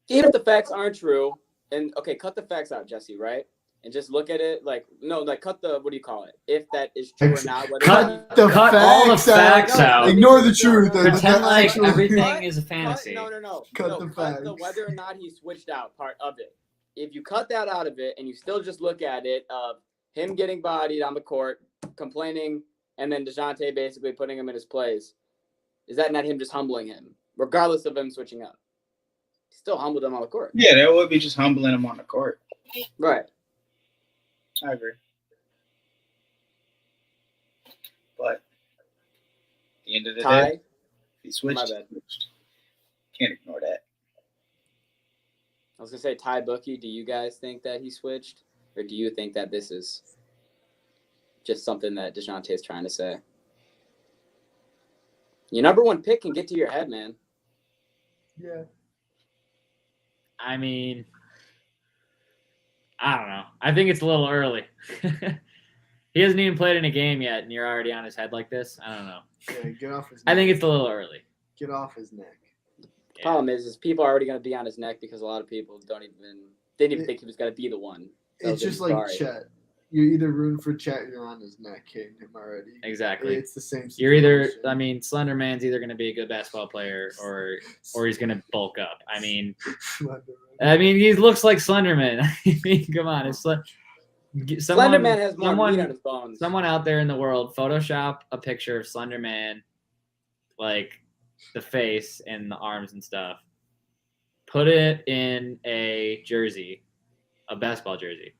Even if the facts aren't true, and okay, cut the facts out, Jesse, right? And just look at it like cut the what do you call it? If that is true or not. Cut all the facts out. Ignore the truth. Pretend like everything is a fantasy. No. Cut the facts. The whether or not he switched out part of it. If you cut that out of it and you still just look at it of him getting bodied on the court, complaining, and then DeJounte basically putting him in his place, is that not him just humbling him, regardless of him switching out? He still humbled him on the court. Yeah, that would be just humbling him on the court. Right. I agree. But at the end of the day, he switched. My bad. Can't ignore that. I was going to say, Ty Bookie, do you guys think that he switched? Or do you think that this is just something that DeJounte is trying to say? Your number one pick can get to your head, man. Yeah. I mean, I don't know. I think it's a little early. He hasn't even played in a game yet, and you're already on his head like this? I don't know. Yeah, get off his neck. I think it's a little early. Get off his neck. The problem is people are already going to be on his neck because a lot of people didn't even think he was going to be the one. It's just like Chet. You're either rooting for Chet or you're on his neck hitting him already. Exactly. It's the same situation. You're either, Slender Man's either going to be a good basketball player or he's going to bulk up. I mean, he looks like Slenderman. I mean, come on. It's Slenderman has more meat on his bones. Someone out there in the world, Photoshop a picture of Slenderman, like the face and the arms and stuff. Put it in a jersey, a basketball jersey.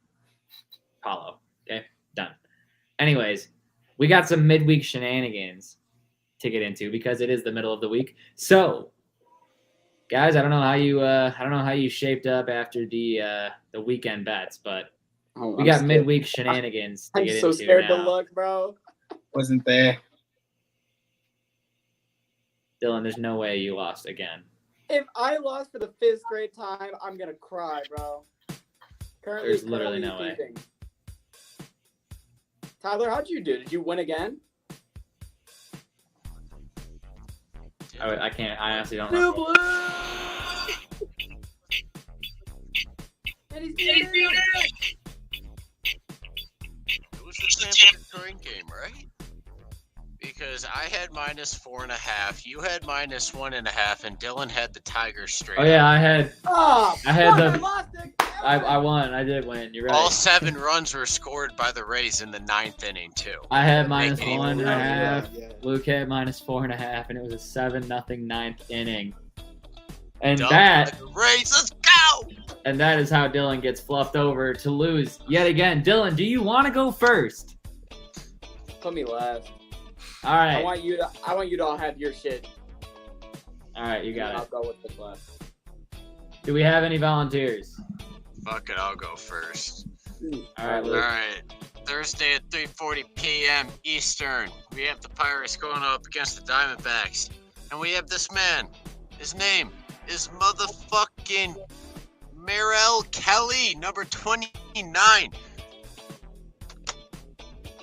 Paulo. Okay, done. Anyways, we got some midweek shenanigans to get into because it is the middle of the week. So, guys, I don't know how you shaped up after the weekend bets, but we got midweek shenanigans to get into. I'm so scared to look, bro. Wasn't there. Dylan, there's no way you lost again. If I lost for the 5th straight time, I'm gonna cry, bro. There's literally no way. Tyler, how'd you do? Did you win again? I can't. I honestly don't know. It was the Tampa Detroit game, right? Because I had -4.5, you had -1.5, and Dylan had the Tigers straight. Oh yeah, I had lost it. I won. I did win. You're right. All 7 runs were scored by the Rays in the 9th inning too. I had -1.5. Luke had -4.5, and it was a 7-0 9th inning. And that the Rays, let's go. And that is how Dylan gets fluffed over to lose yet again. Dylan, do you want to go first? Put me last. All right. I want you to all have your shit. All right, you got it. I'll go with the last. Do we have any volunteers? Fuck it, I'll go first. All right, Luke. All right. Thursday at 3:40 p.m. Eastern, we have the Pirates going up against the Diamondbacks, and we have this man. His name is motherfucking Merrill Kelly, number 29.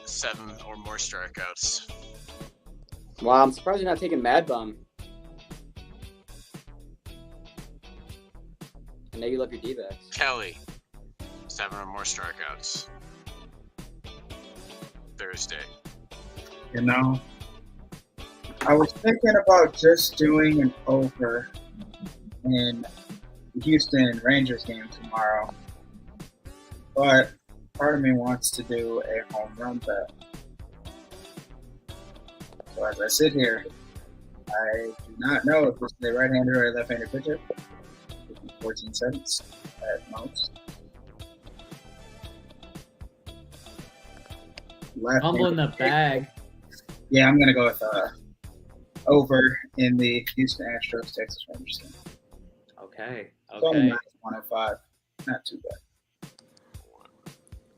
7 or more strikeouts. Wow, I'm surprised you're not taking Mad Bum. I know you love your D-backs. Kelly, 7 or more strikeouts. Thursday. You know, I was thinking about just doing an over in the Houston Rangers game tomorrow, but part of me wants to do a home run bet. So as I sit here, I do not know if this is a right-handed or a left-handed pitcher. 14 cents at most. Fumble in the bag. Yeah, I'm gonna go with over in the Houston Astros Texas Rangers game. Okay. It's only Okay. -105. Not too bad.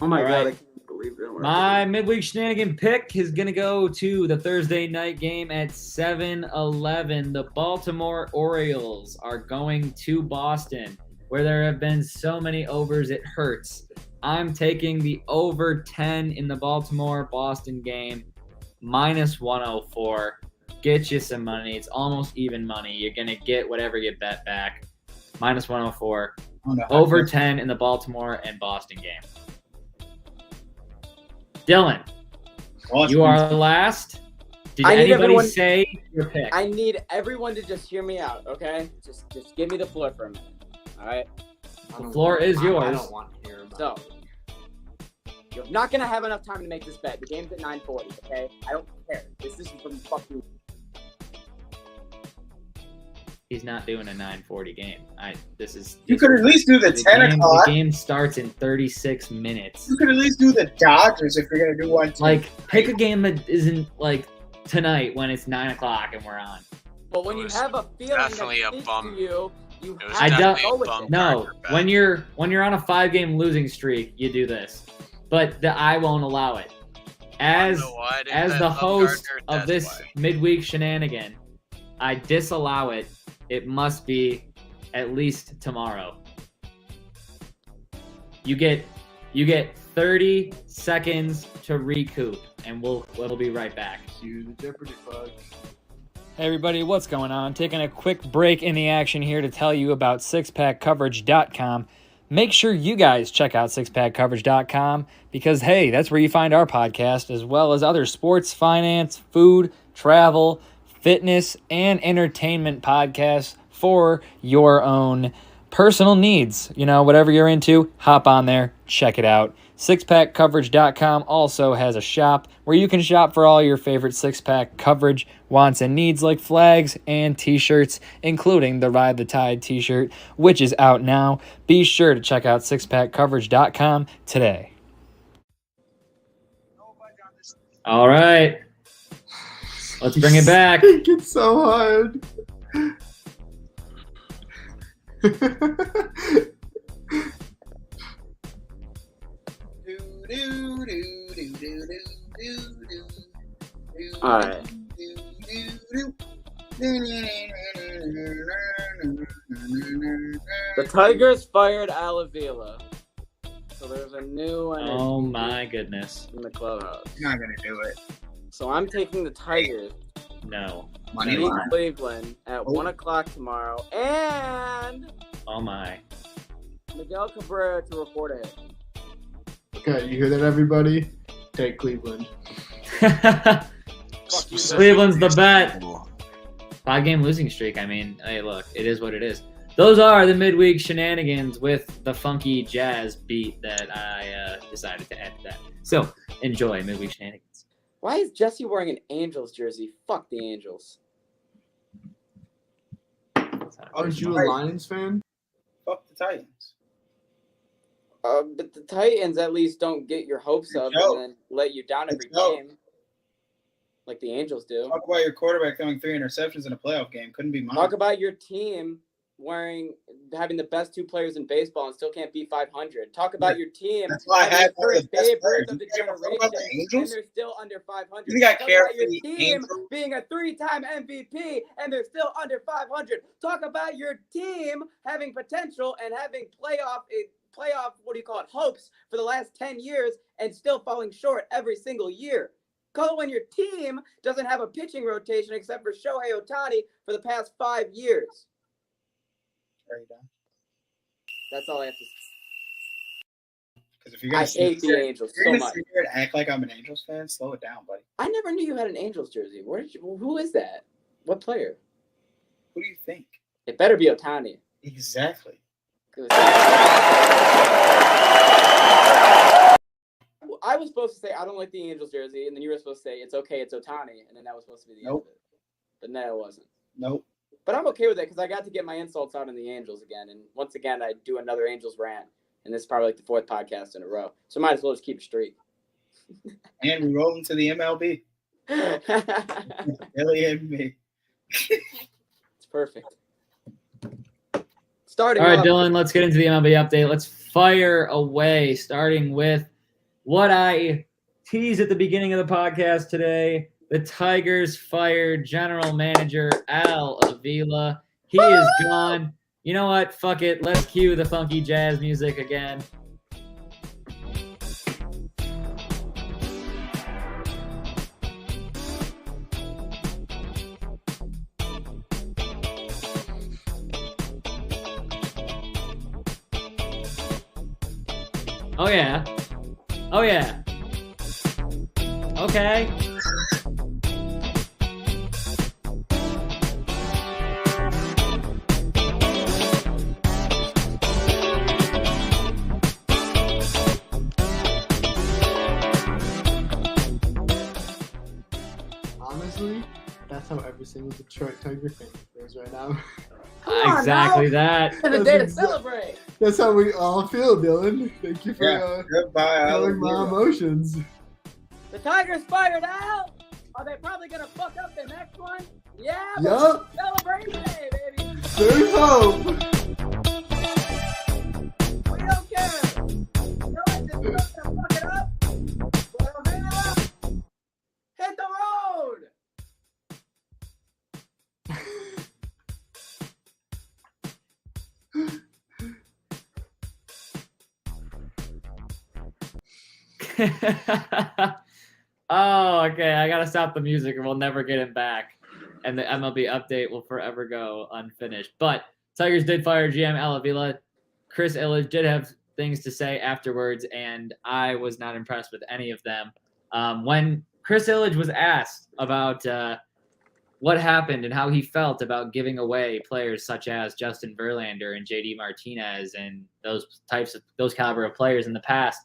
Oh my All god, right. I can't believe it. My midweek shenanigan pick is going to go to the Thursday night game at 7-11. The Baltimore Orioles are going to Boston, where there have been so many overs it hurts. I'm taking the over 10 in the Baltimore-Boston game, -104. Get you some money. It's almost even money. You're going to get whatever you bet back. -104. Over 10 in the Baltimore and Boston game. Dylan, you are last. Did I need anybody everyone- say your pick? I need everyone to just hear me out, okay? Just give me the floor for a minute. All right. The floor is yours. I don't want to hear about So, you're not gonna have enough time to make this bet. The game's at 9:40. Okay, I don't care. This isn't from fucking. He's not doing a 9:40 game. You could at least do the 10 o'clock. The game starts in 36 minutes. You could at least do the Dodgers if you're gonna do one. Like, pick a game that isn't like tonight when it's 9 o'clock and we're on. But when you have a feeling that definitely a speaks bum. to you, you It was have to don't- go with bum. it. No, Cracker bet. when you're on a 5-game losing streak, you do this. But I won't allow it. As know why I didn't as bet the Bumgarner, host of that's this why. midweek shenanigan, I disallow it. It must be at least tomorrow. You get 30 seconds to recoup, and we'll be right back. Cue the Jeopardy flag. Hey everybody, what's going on? Taking a quick break in the action here to tell you about sixpackcoverage.com. Make sure you guys check out sixpackcoverage.com because, hey, that's where you find our podcast as well as other sports, finance, food, travel, fitness, and entertainment podcasts for your own personal needs. You know, whatever you're into, hop on there, check it out. Sixpackcoverage.com also has a shop where you can shop for all your favorite six-pack coverage wants and needs like flags and t-shirts, including the Ride the Tide t-shirt, which is out now. Be sure to check out sixpackcoverage.com today. All right. Let's bring it back. It's so hard. All right. The Tigers fired AVILA, so there's a new one Oh my goodness. in the clubhouse. You're not gonna do it. So I'm taking the Tigers No. Money in line. Cleveland at 1 o'clock tomorrow, and Oh my. Miguel Cabrera to report a hit. Okay, you hear that, everybody? Take Cleveland. Cleveland's the bet. 5-game losing streak. I mean, hey, look, it is what it is. Those are the midweek shenanigans with the funky jazz beat that I decided to add to that. So enjoy midweek shenanigans. Why is Jesse wearing an Angels jersey? Fuck the Angels. Aren't you a Lions fan? Fuck the Titans. But the Titans at least don't get your hopes up No. and then let you down every No. game, like the Angels do. Talk about your quarterback throwing 3 interceptions in a playoff game. Couldn't be mine. Talk about your team having the best 2 players in baseball and still can't beat 500. Talk about your team That's why I having had the one of first the best Babe players. Ruth of the You ever thought about the generation, and Angels? they're still under 500. You think I Talk care about for your the team Angels? being a 3-time MVP and they're still under 500. Talk about your team having potential and having playoff hopes for the last 10 years and still falling short every single year. Call when your team doesn't have a pitching rotation except for Shohei Ohtani for the past 5 years. Are you done? That's all I have to say. Because if you're gonna I hate the Angels if you're so gonna much. sit here and act like I'm an Angels fan, slow it down, buddy. I never knew you had an Angels jersey. Who is that? What player? Who do you think? It better be Ohtani. Exactly. I was supposed to say I don't like the Angels jersey, and then you were supposed to say it's okay, it's Ohtani, and then that was supposed to be the end of it. But no, it wasn't. Nope. But I'm okay with it because I got to get my insults out on the Angels again, and once again I do another Angels rant, and this is probably like the 4th podcast in a row, so might as well just keep a streak. And we roll into the MLB. Billy and me. It's perfect. Starting. All right, off, Dylan, let's get into the MLB update. Let's fire away, starting with what I teased at the beginning of the podcast today. The Tigers fired general manager Al Avila. He is gone. You know what? Fuck it. Let's cue the funky jazz music again. Oh, yeah. Oh, yeah. Okay. Honestly, that's how every single Detroit Tiger fan feels right now. Exactly that. And a day to celebrate. That's how we all feel, Dylan. Thank you for Goodbye, knowing my emotions. The Tigers fired Al. Are they probably gonna fuck up the next one? Yeah. Yup. Celebration day, baby. There's hope. We don't care. No one's just gonna fuck it up. Well, Avila, hit the road. Oh, okay. I gotta stop the music, or we'll never get him back, and the MLB update will forever go unfinished. But Tigers did fire GM Al Avila. Chris Ilitch did have things to say afterwards, and I was not impressed with any of them. When Chris Ilitch was asked about what happened and how he felt about giving away players such as Justin Verlander and JD Martinez and those caliber of players in the past,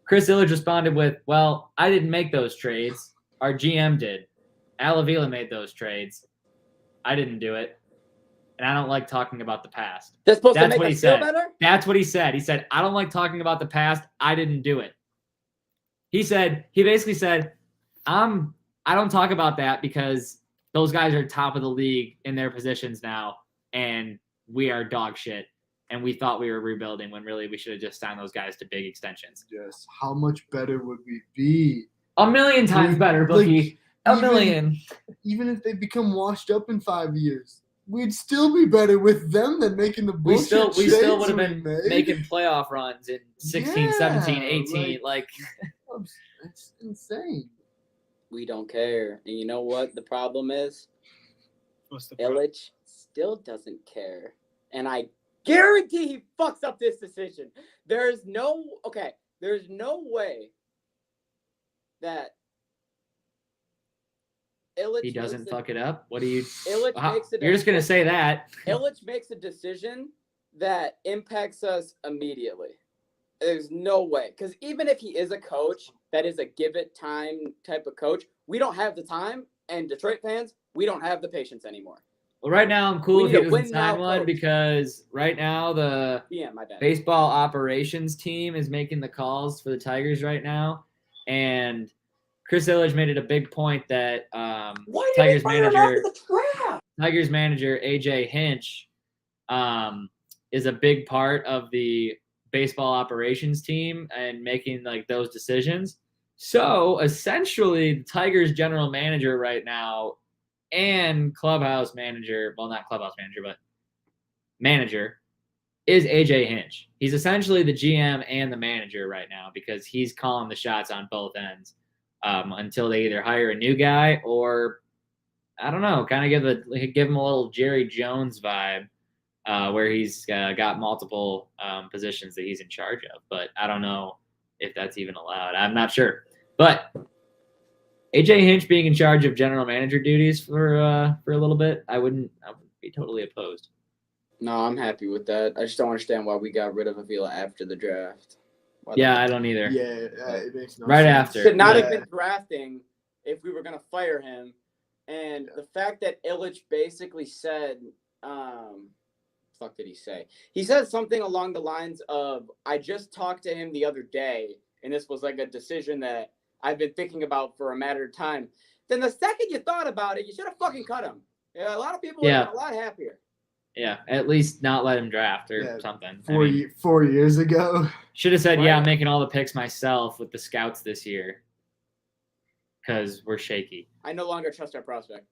Chris Ilitch responded with, well, I didn't make those trades. Our GM did. Al Avila made those trades. I didn't do it. And I don't like talking about the past. That's supposed That's to what make he us feel said. better? That's what he said. He said, I don't like talking about the past. I didn't do it. He basically said, I don't talk about that because those guys are top of the league in their positions now, and we are dog shit. And we thought we were rebuilding when really we should have just signed those guys to big extensions. Yes. How much better would we be? A million times better, Bookie. A million. Even if they become washed up in 5 years, we'd still be better with them than making the We bullshit still would have we been made. making playoff runs in 16, 17, 18. It's insane. We don't care. And you know what the problem is? What's the problem? Ilitch still doesn't care. And I guarantee he fucks up this decision. There's no way that Ilitch He doesn't makes fuck it up. What do you? Ilitch makes a You're just gonna say that? Ilitch makes a decision that impacts us immediately. There's no way. Because even if he is a coach that is a give it time type of coach, we don't have the time. And Detroit fans, we don't have the patience anymore. Well, right now I'm cool We if he need a doesn't win sign now one coach. because right now the Yeah, my bad. baseball operations team is making the calls for the Tigers right now, and Chris Ilitch made it a big point that Why did Tigers they fire him after manager the draft? Tigers manager AJ Hinch is a big part of the baseball operations team and making like those decisions. So essentially, the Tigers general manager right now and clubhouse manager, well, not clubhouse manager, but manager, is AJ Hinch. He's essentially the GM and the manager right now because he's calling the shots on both ends until they either hire a new guy or, I don't know, kind of give him a little Jerry Jones vibe where he's got multiple positions that he's in charge of. But I don't know if that's even allowed. I'm not sure. But AJ Hinch being in charge of general manager duties for a little bit, I would be totally opposed. No, I'm happy with that. I just don't understand why we got rid of Avila after the draft. Yeah, I don't either. Yeah, it makes no Right sense. after. Should not have Yeah. been drafting if we were going to fire him. And the fact that Illich basically said, fuck did he say? He said something along the lines of, I just talked to him the other day, and this was like a decision that I've been thinking about for a matter of time. Then the second you thought about it, you should have fucking cut him. Yeah, a lot of people would have been a lot happier. Yeah, at least not let him draft or Yeah, something. 4 years ago. Should have said, Right. yeah, I'm making all the picks myself with the scouts this year because we're shaky. I no longer trust our prospect.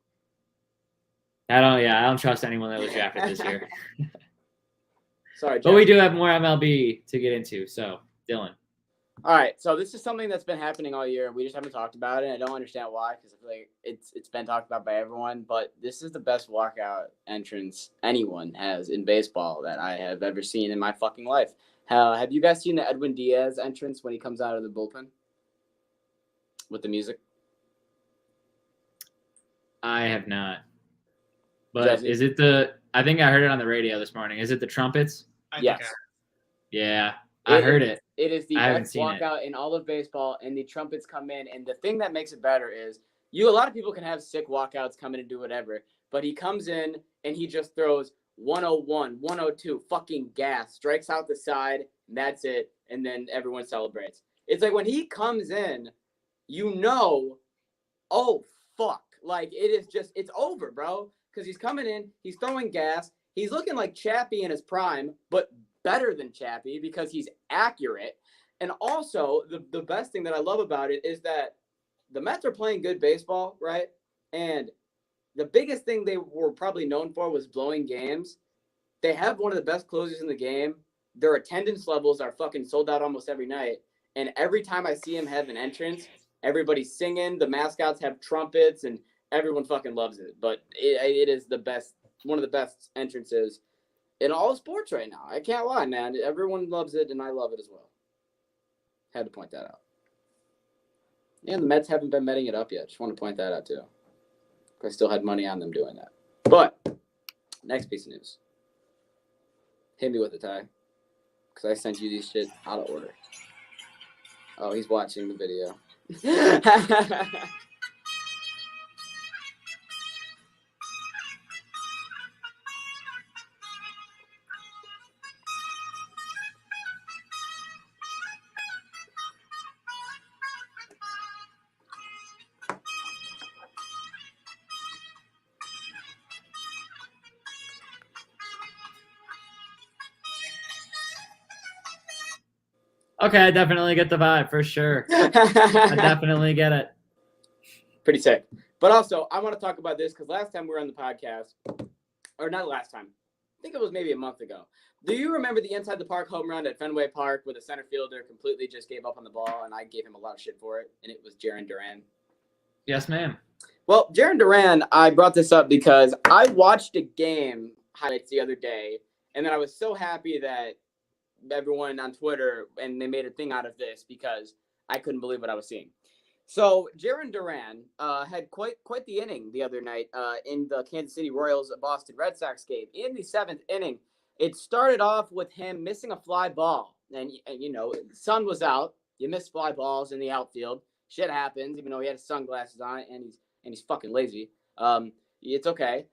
I don't trust anyone that was drafted this year. Sorry, Jeff. But we do have more MLB to get into. So, Dylan. All right, so this is something that's been happening all year. We just haven't talked about it. And I don't understand why, because I feel like it's been talked about by everyone. But this is the best walkout entrance anyone has in baseball that I have ever seen in my fucking life. Have you guys seen the Edwin Diaz entrance when he comes out of the bullpen with the music? I have not. But Jesse? is it the? I think I heard it on the radio this morning. Is it the trumpets? Yes. Yeah, I heard it. It is the I haven't best seen it. walkout in all of baseball, and the trumpets come in. And the thing that makes it better is a lot of people can have sick walkouts, come in and do whatever, but he comes in and he just throws 101, 102, fucking gas, strikes out the side, and that's it. And then everyone celebrates. It's like when he comes in, oh, fuck. Like, it's over, bro. Because he's coming in, he's throwing gas, he's looking like Chappie in his prime, but better than Chappie because he's accurate. And also, the best thing that I love about it is that the Mets are playing good baseball, right? And the biggest thing they were probably known for was blowing games. They have one of the best closers in the game. Their attendance levels are fucking sold out almost every night. And every time I see him have an entrance, everybody's singing, the mascots have trumpets, and everyone fucking loves it. But it is the best, one of the best entrances in all sports right now. I can't lie, man. Everyone loves it, and I love it as well. Had to point that out. And the Mets haven't been betting it up yet. Just want to point that out, too. I still had money on them doing that. But, next piece of news. Hit me with it, Ty. Because I sent you these shit out of order. Oh, he's watching the video. Okay, I definitely get the vibe for sure. I definitely get it. Pretty sick. But also, I want to talk about this because last time we were on the podcast, or not last time, I think it was maybe a month ago. Do you remember the inside the park home run at Fenway Park where the center fielder completely just gave up on the ball and I gave him a lot of shit for it? And it was Jarren Duran. Yes, ma'am. Well, Jarren Duran, I brought this up because I watched a game highlights the other day, and then I was so happy that everyone on Twitter, and they made a thing out of this because I couldn't believe what I was seeing. So Jarren Duran had quite the inning the other night in the Kansas City Royals Boston Red Sox game. In the 7th inning, it started off with him missing a fly ball, and you know, the sun was out. You miss fly balls in the outfield. Shit happens, even though he had his sunglasses on and he's fucking lazy. It's okay.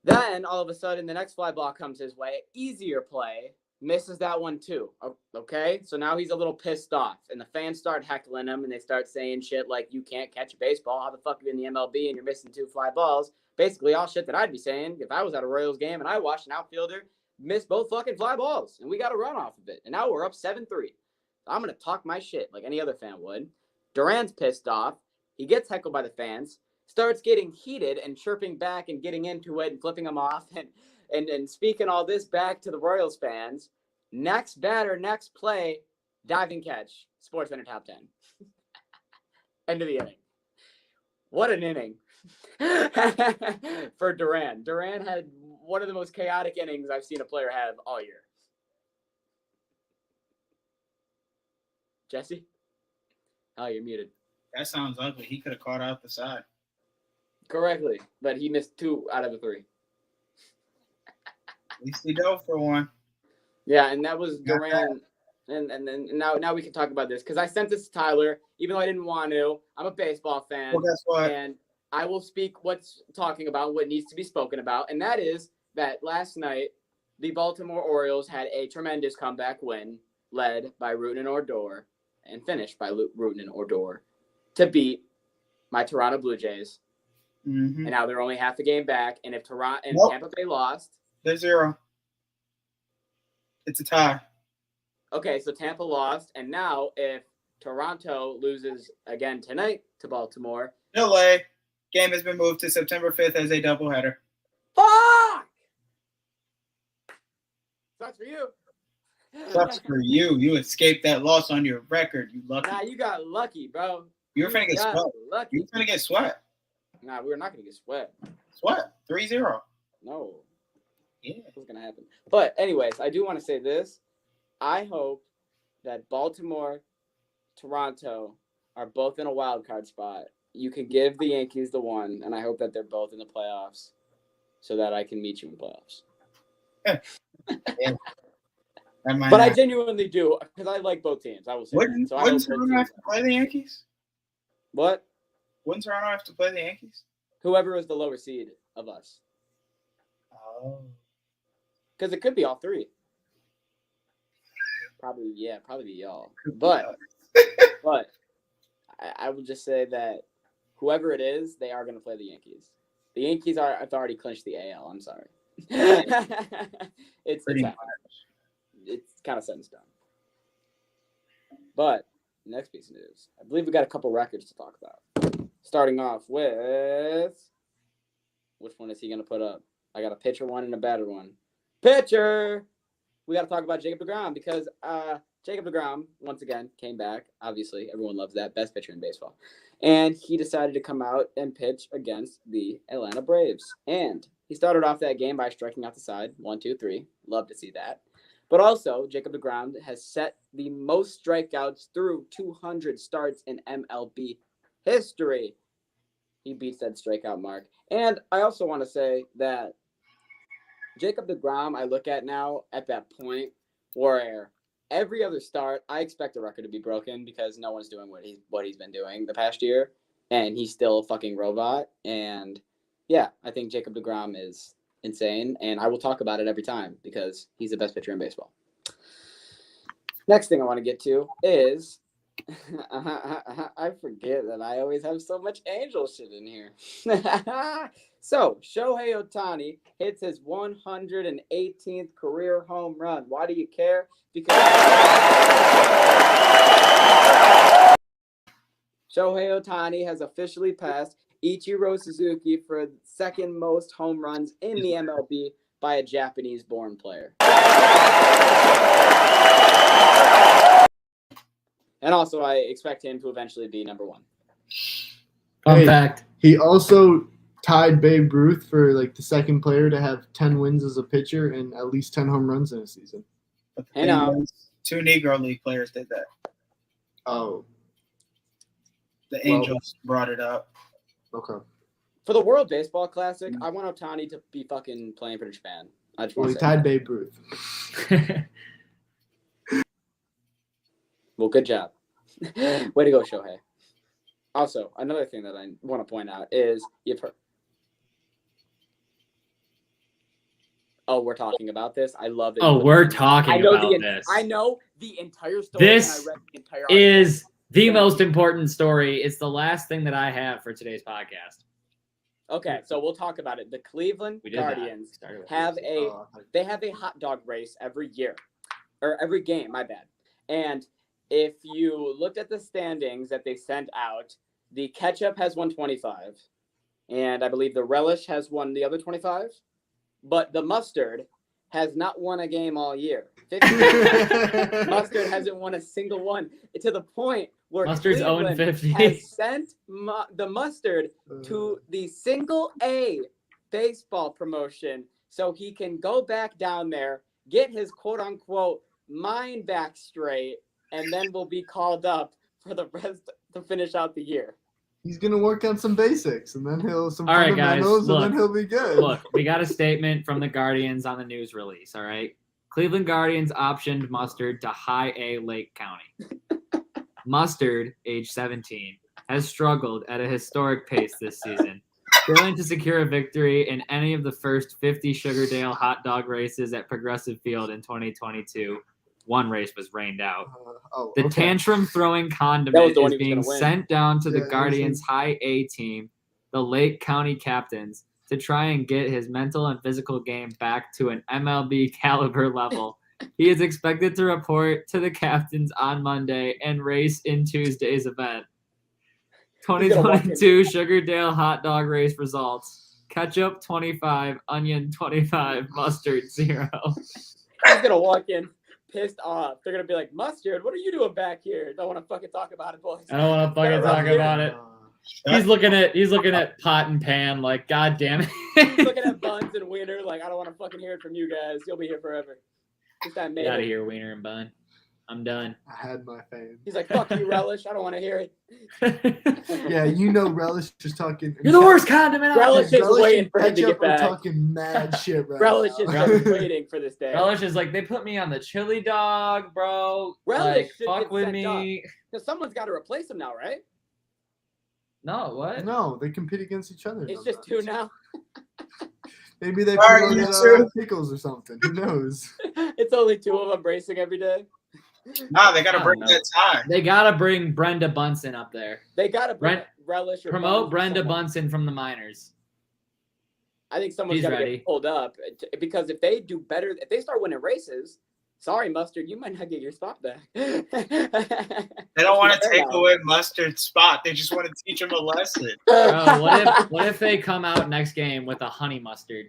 Then all of a sudden, the next fly ball comes his way. Easier play. Misses that one too. Okay, so now he's a little pissed off, and the fans start heckling him, and they start saying shit like, "You can't catch a baseball. How the fuck are you in the MLB and you're missing 2 fly balls?" Basically, all shit that I'd be saying if I was at a Royals game and I watched an outfielder miss both fucking fly balls, and we got a run off of it, and now we're up 7-3. I'm gonna talk my shit like any other fan would. Duran's pissed off. He gets heckled by the fans, starts getting heated and chirping back and getting into it and flipping them off and speaking all this back to the Royals fans. Next batter, next play, diving catch, Sports Center top 10. End of the inning. What an inning for Duran. Duran had one of the most chaotic innings I've seen a player have all year. Jesse? Oh, you're muted. That sounds ugly. He could have caught out the side. correctly, but he missed 2 out of the 3. At least he dove for one. Yeah, and that was Durant. And then now we can talk about this because I sent this to Tyler, even though I didn't want to. I'm a baseball fan. Well, guess what? And I will speak what's talking about, what needs to be spoken about, and that is that last night the Baltimore Orioles had a tremendous comeback win, led by Rutin and Odor, and finished by Rutin and Odor, to beat my Toronto Blue Jays. Mm-hmm. And now they're only half a game back, and if Toronto and Tampa Bay lost, they're 0. It's a tie. Okay, so Tampa lost, and now if Toronto loses again tonight to Baltimore, delay. Game has been moved to September 5th as a doubleheader. Fuck! Sucks for you. Sucks for you. You escaped that loss on your record. You lucky. Nah, you got lucky, bro. You were finna get sweat. Lucky. You were finna get sweat. Nah, we were not gonna get sweat. Sweat. 3-0. No. Yeah. What's gonna happen? But anyways, I do want to say this. I hope that Baltimore, Toronto are both in a wild card spot. You can give the Yankees the 1, and I hope that they're both in the playoffs so that I can meet you in the playoffs. Yeah. But I genuinely do, because I like both teams. I will say wouldn't Toronto have to play the Yankees? What? Wouldn't Toronto have to play the Yankees? Whoever is the lower seed of us. Oh. Because it could be all 3. Probably be y'all. But I would just say that whoever it is, they are going to play the Yankees. The Yankees have already clinched the AL. I'm sorry. It's kind of set in stone. But next piece of news. I believe we got a couple records to talk about. Starting off with, which one is he going to put up? I got a pitcher one and a batter one. Pitcher! We got to talk about Jacob deGrom because Jacob deGrom, once again, came back. Obviously, everyone loves that. Best pitcher in baseball. And he decided to come out and pitch against the Atlanta Braves. And he started off that game by striking out the side. 1, 2, 3. Love to see that. But also, Jacob deGrom has set the most strikeouts through 200 starts in MLB history. He beats that strikeout mark. And I also want to say that Jacob deGrom, I look at now at that point where every other start, I expect the record to be broken because no one's doing what he's been doing the past year, and he's still a fucking robot. And yeah, I think Jacob deGrom is insane, and I will talk about it every time because he's the best pitcher in baseball. Next thing I want to get to is I forget that I always have so much Angel shit in here. So, Shohei Ohtani hits his 118th career home run. Why do you care? Because Shohei Ohtani has officially passed Ichiro Suzuki for the second most home runs in the MLB by a Japanese-born player. And also, I expect him to eventually be number 1. Fun fact. He also tied Babe Ruth for like the second player to have 10 wins as a pitcher and at least 10 home runs in a season. Hey, now. 2 Negro League players did that. Oh. The Angels brought it up. Okay. For the World Baseball Classic, I want Ohtani to be fucking playing for Japan. I just want he to tied Babe Ruth. Well, good job. Way to go, Shohei. Also, another thing that I want to point out is you've heard. Oh, we're talking about this. I love it. Oh, we're talking about this. I know the entire story. This and I read the entire is the most important story. It's the last thing that I have for today's podcast. Okay, so we'll talk about it. The Cleveland Guardians have a hot dog race every year, or every game. My bad. And if you looked at the standings that they sent out, the ketchup has won 25, and I believe the relish has won the other 25, but the mustard has not won a game all year. Mustard hasn't won a single one, to the point where Mustard's Cleveland 0-50. has sent the mustard to the single A baseball promotion so he can go back down there, get his quote-unquote mind back straight, and then will be called up for the rest to finish out the year. He's gonna work on some basics, and then All right, guys, fundamentals, and look. then he'll be good. Look, we got a statement from the Guardians on the news release, all right? Cleveland Guardians optioned Mustard to High A Lake County. Mustard, age 17, has struggled at a historic pace this season, failing to secure a victory in any of the first 50 Sugardale hot dog races at Progressive Field in 2022. One race was rained out. The tantrum-throwing condiment is being sent down to the Guardians' High A team, the Lake County Captains, to try and get his mental and physical game back to an MLB caliber level. He is expected to report to the Captains on Monday and race in Tuesday's event. 2022 Sugardale hot dog race results. Ketchup 25, onion 25, mustard 0. He's going to walk in pissed off. They're going to be like, Mustard, what are you doing back here? Don't want to fucking talk about it, boys. I don't want to fucking talk about it. He's looking at pot and pan like, God damn it. He's looking at buns and wiener like, I don't want to fucking hear it from you guys. You'll be here forever. Get out of here, wiener and bun. I'm done. I had my fame. He's like, fuck you, Relish. I don't want to hear it. Yeah, Relish is talking. You're the worst condiment. Relish is waiting for him to get back. Talking mad shit right Relish now. is waiting for this day. Relish is like, they put me on the chili dog, bro. Relish like, fuck with me. Because someone's got to replace him now, right? No, what? No, they compete against each other. It's just two now. Maybe they put pickles or something. Who knows? It's only two of them racing every day. Nah, they got to bring that time. They got to bring Brenda Bunsen up there. They got to bring Relish or promote Brenda Bunsen from the minors. I think someone's got to get pulled up because if they do better, if they start winning races, sorry, Mustard, you might not get your spot back. They don't want to take away Mustard's spot. They just want to teach him a lesson. Bro, what if they come out next game with a honey mustard?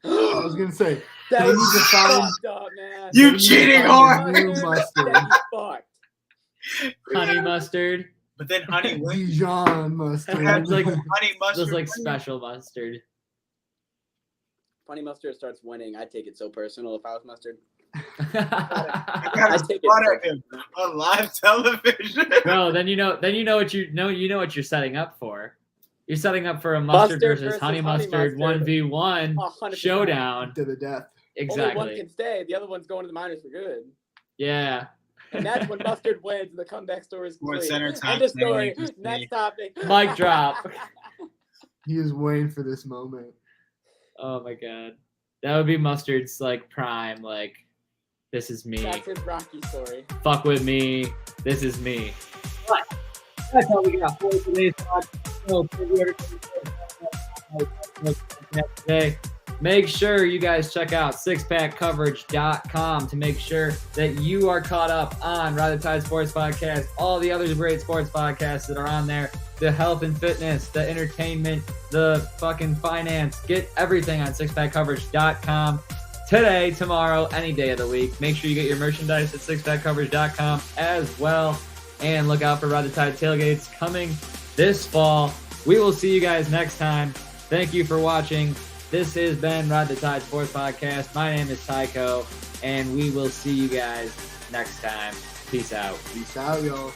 I was gonna say that is fucked up, man. You cheating hard. Honey mustard. But then honey Dijon mustard. It's like honey mustard. Just like special mustard. Honey mustard starts winning. I take it so personal if I was Mustard. I take it him on live television. Bro, then you know what you're setting up for. You're setting up for a mustard versus honey mustard 1v1 showdown to the death. Exactly. Only one can stay. The other one's going to the minors for good. Yeah. And that's when Mustard wins and the comeback story is complete. End of story. Next topic. Mic drop. He is waiting for this moment. Oh my god. That would be Mustard's like prime, like, this is me. That's his Rocky story. Fuck with me. This is me. But that's all we got for today's podcast. Today. Make sure you guys check out sixpackcoverage.com to make sure that you are caught up on Ride the Tide Sports Podcast, all the other great sports podcasts that are on there, the health and fitness, the entertainment, the fucking finance. Get everything on sixpackcoverage.com today, tomorrow, any day of the week. Make sure you get your merchandise at sixpackcoverage.com as well. And look out for Ride the Tide tailgates coming this fall. We will see you guys next time. Thank you for watching. This has been Ride the Tide Sports Podcast. My name is Tycho, and we will see you guys next time. Peace out. Peace out, y'all.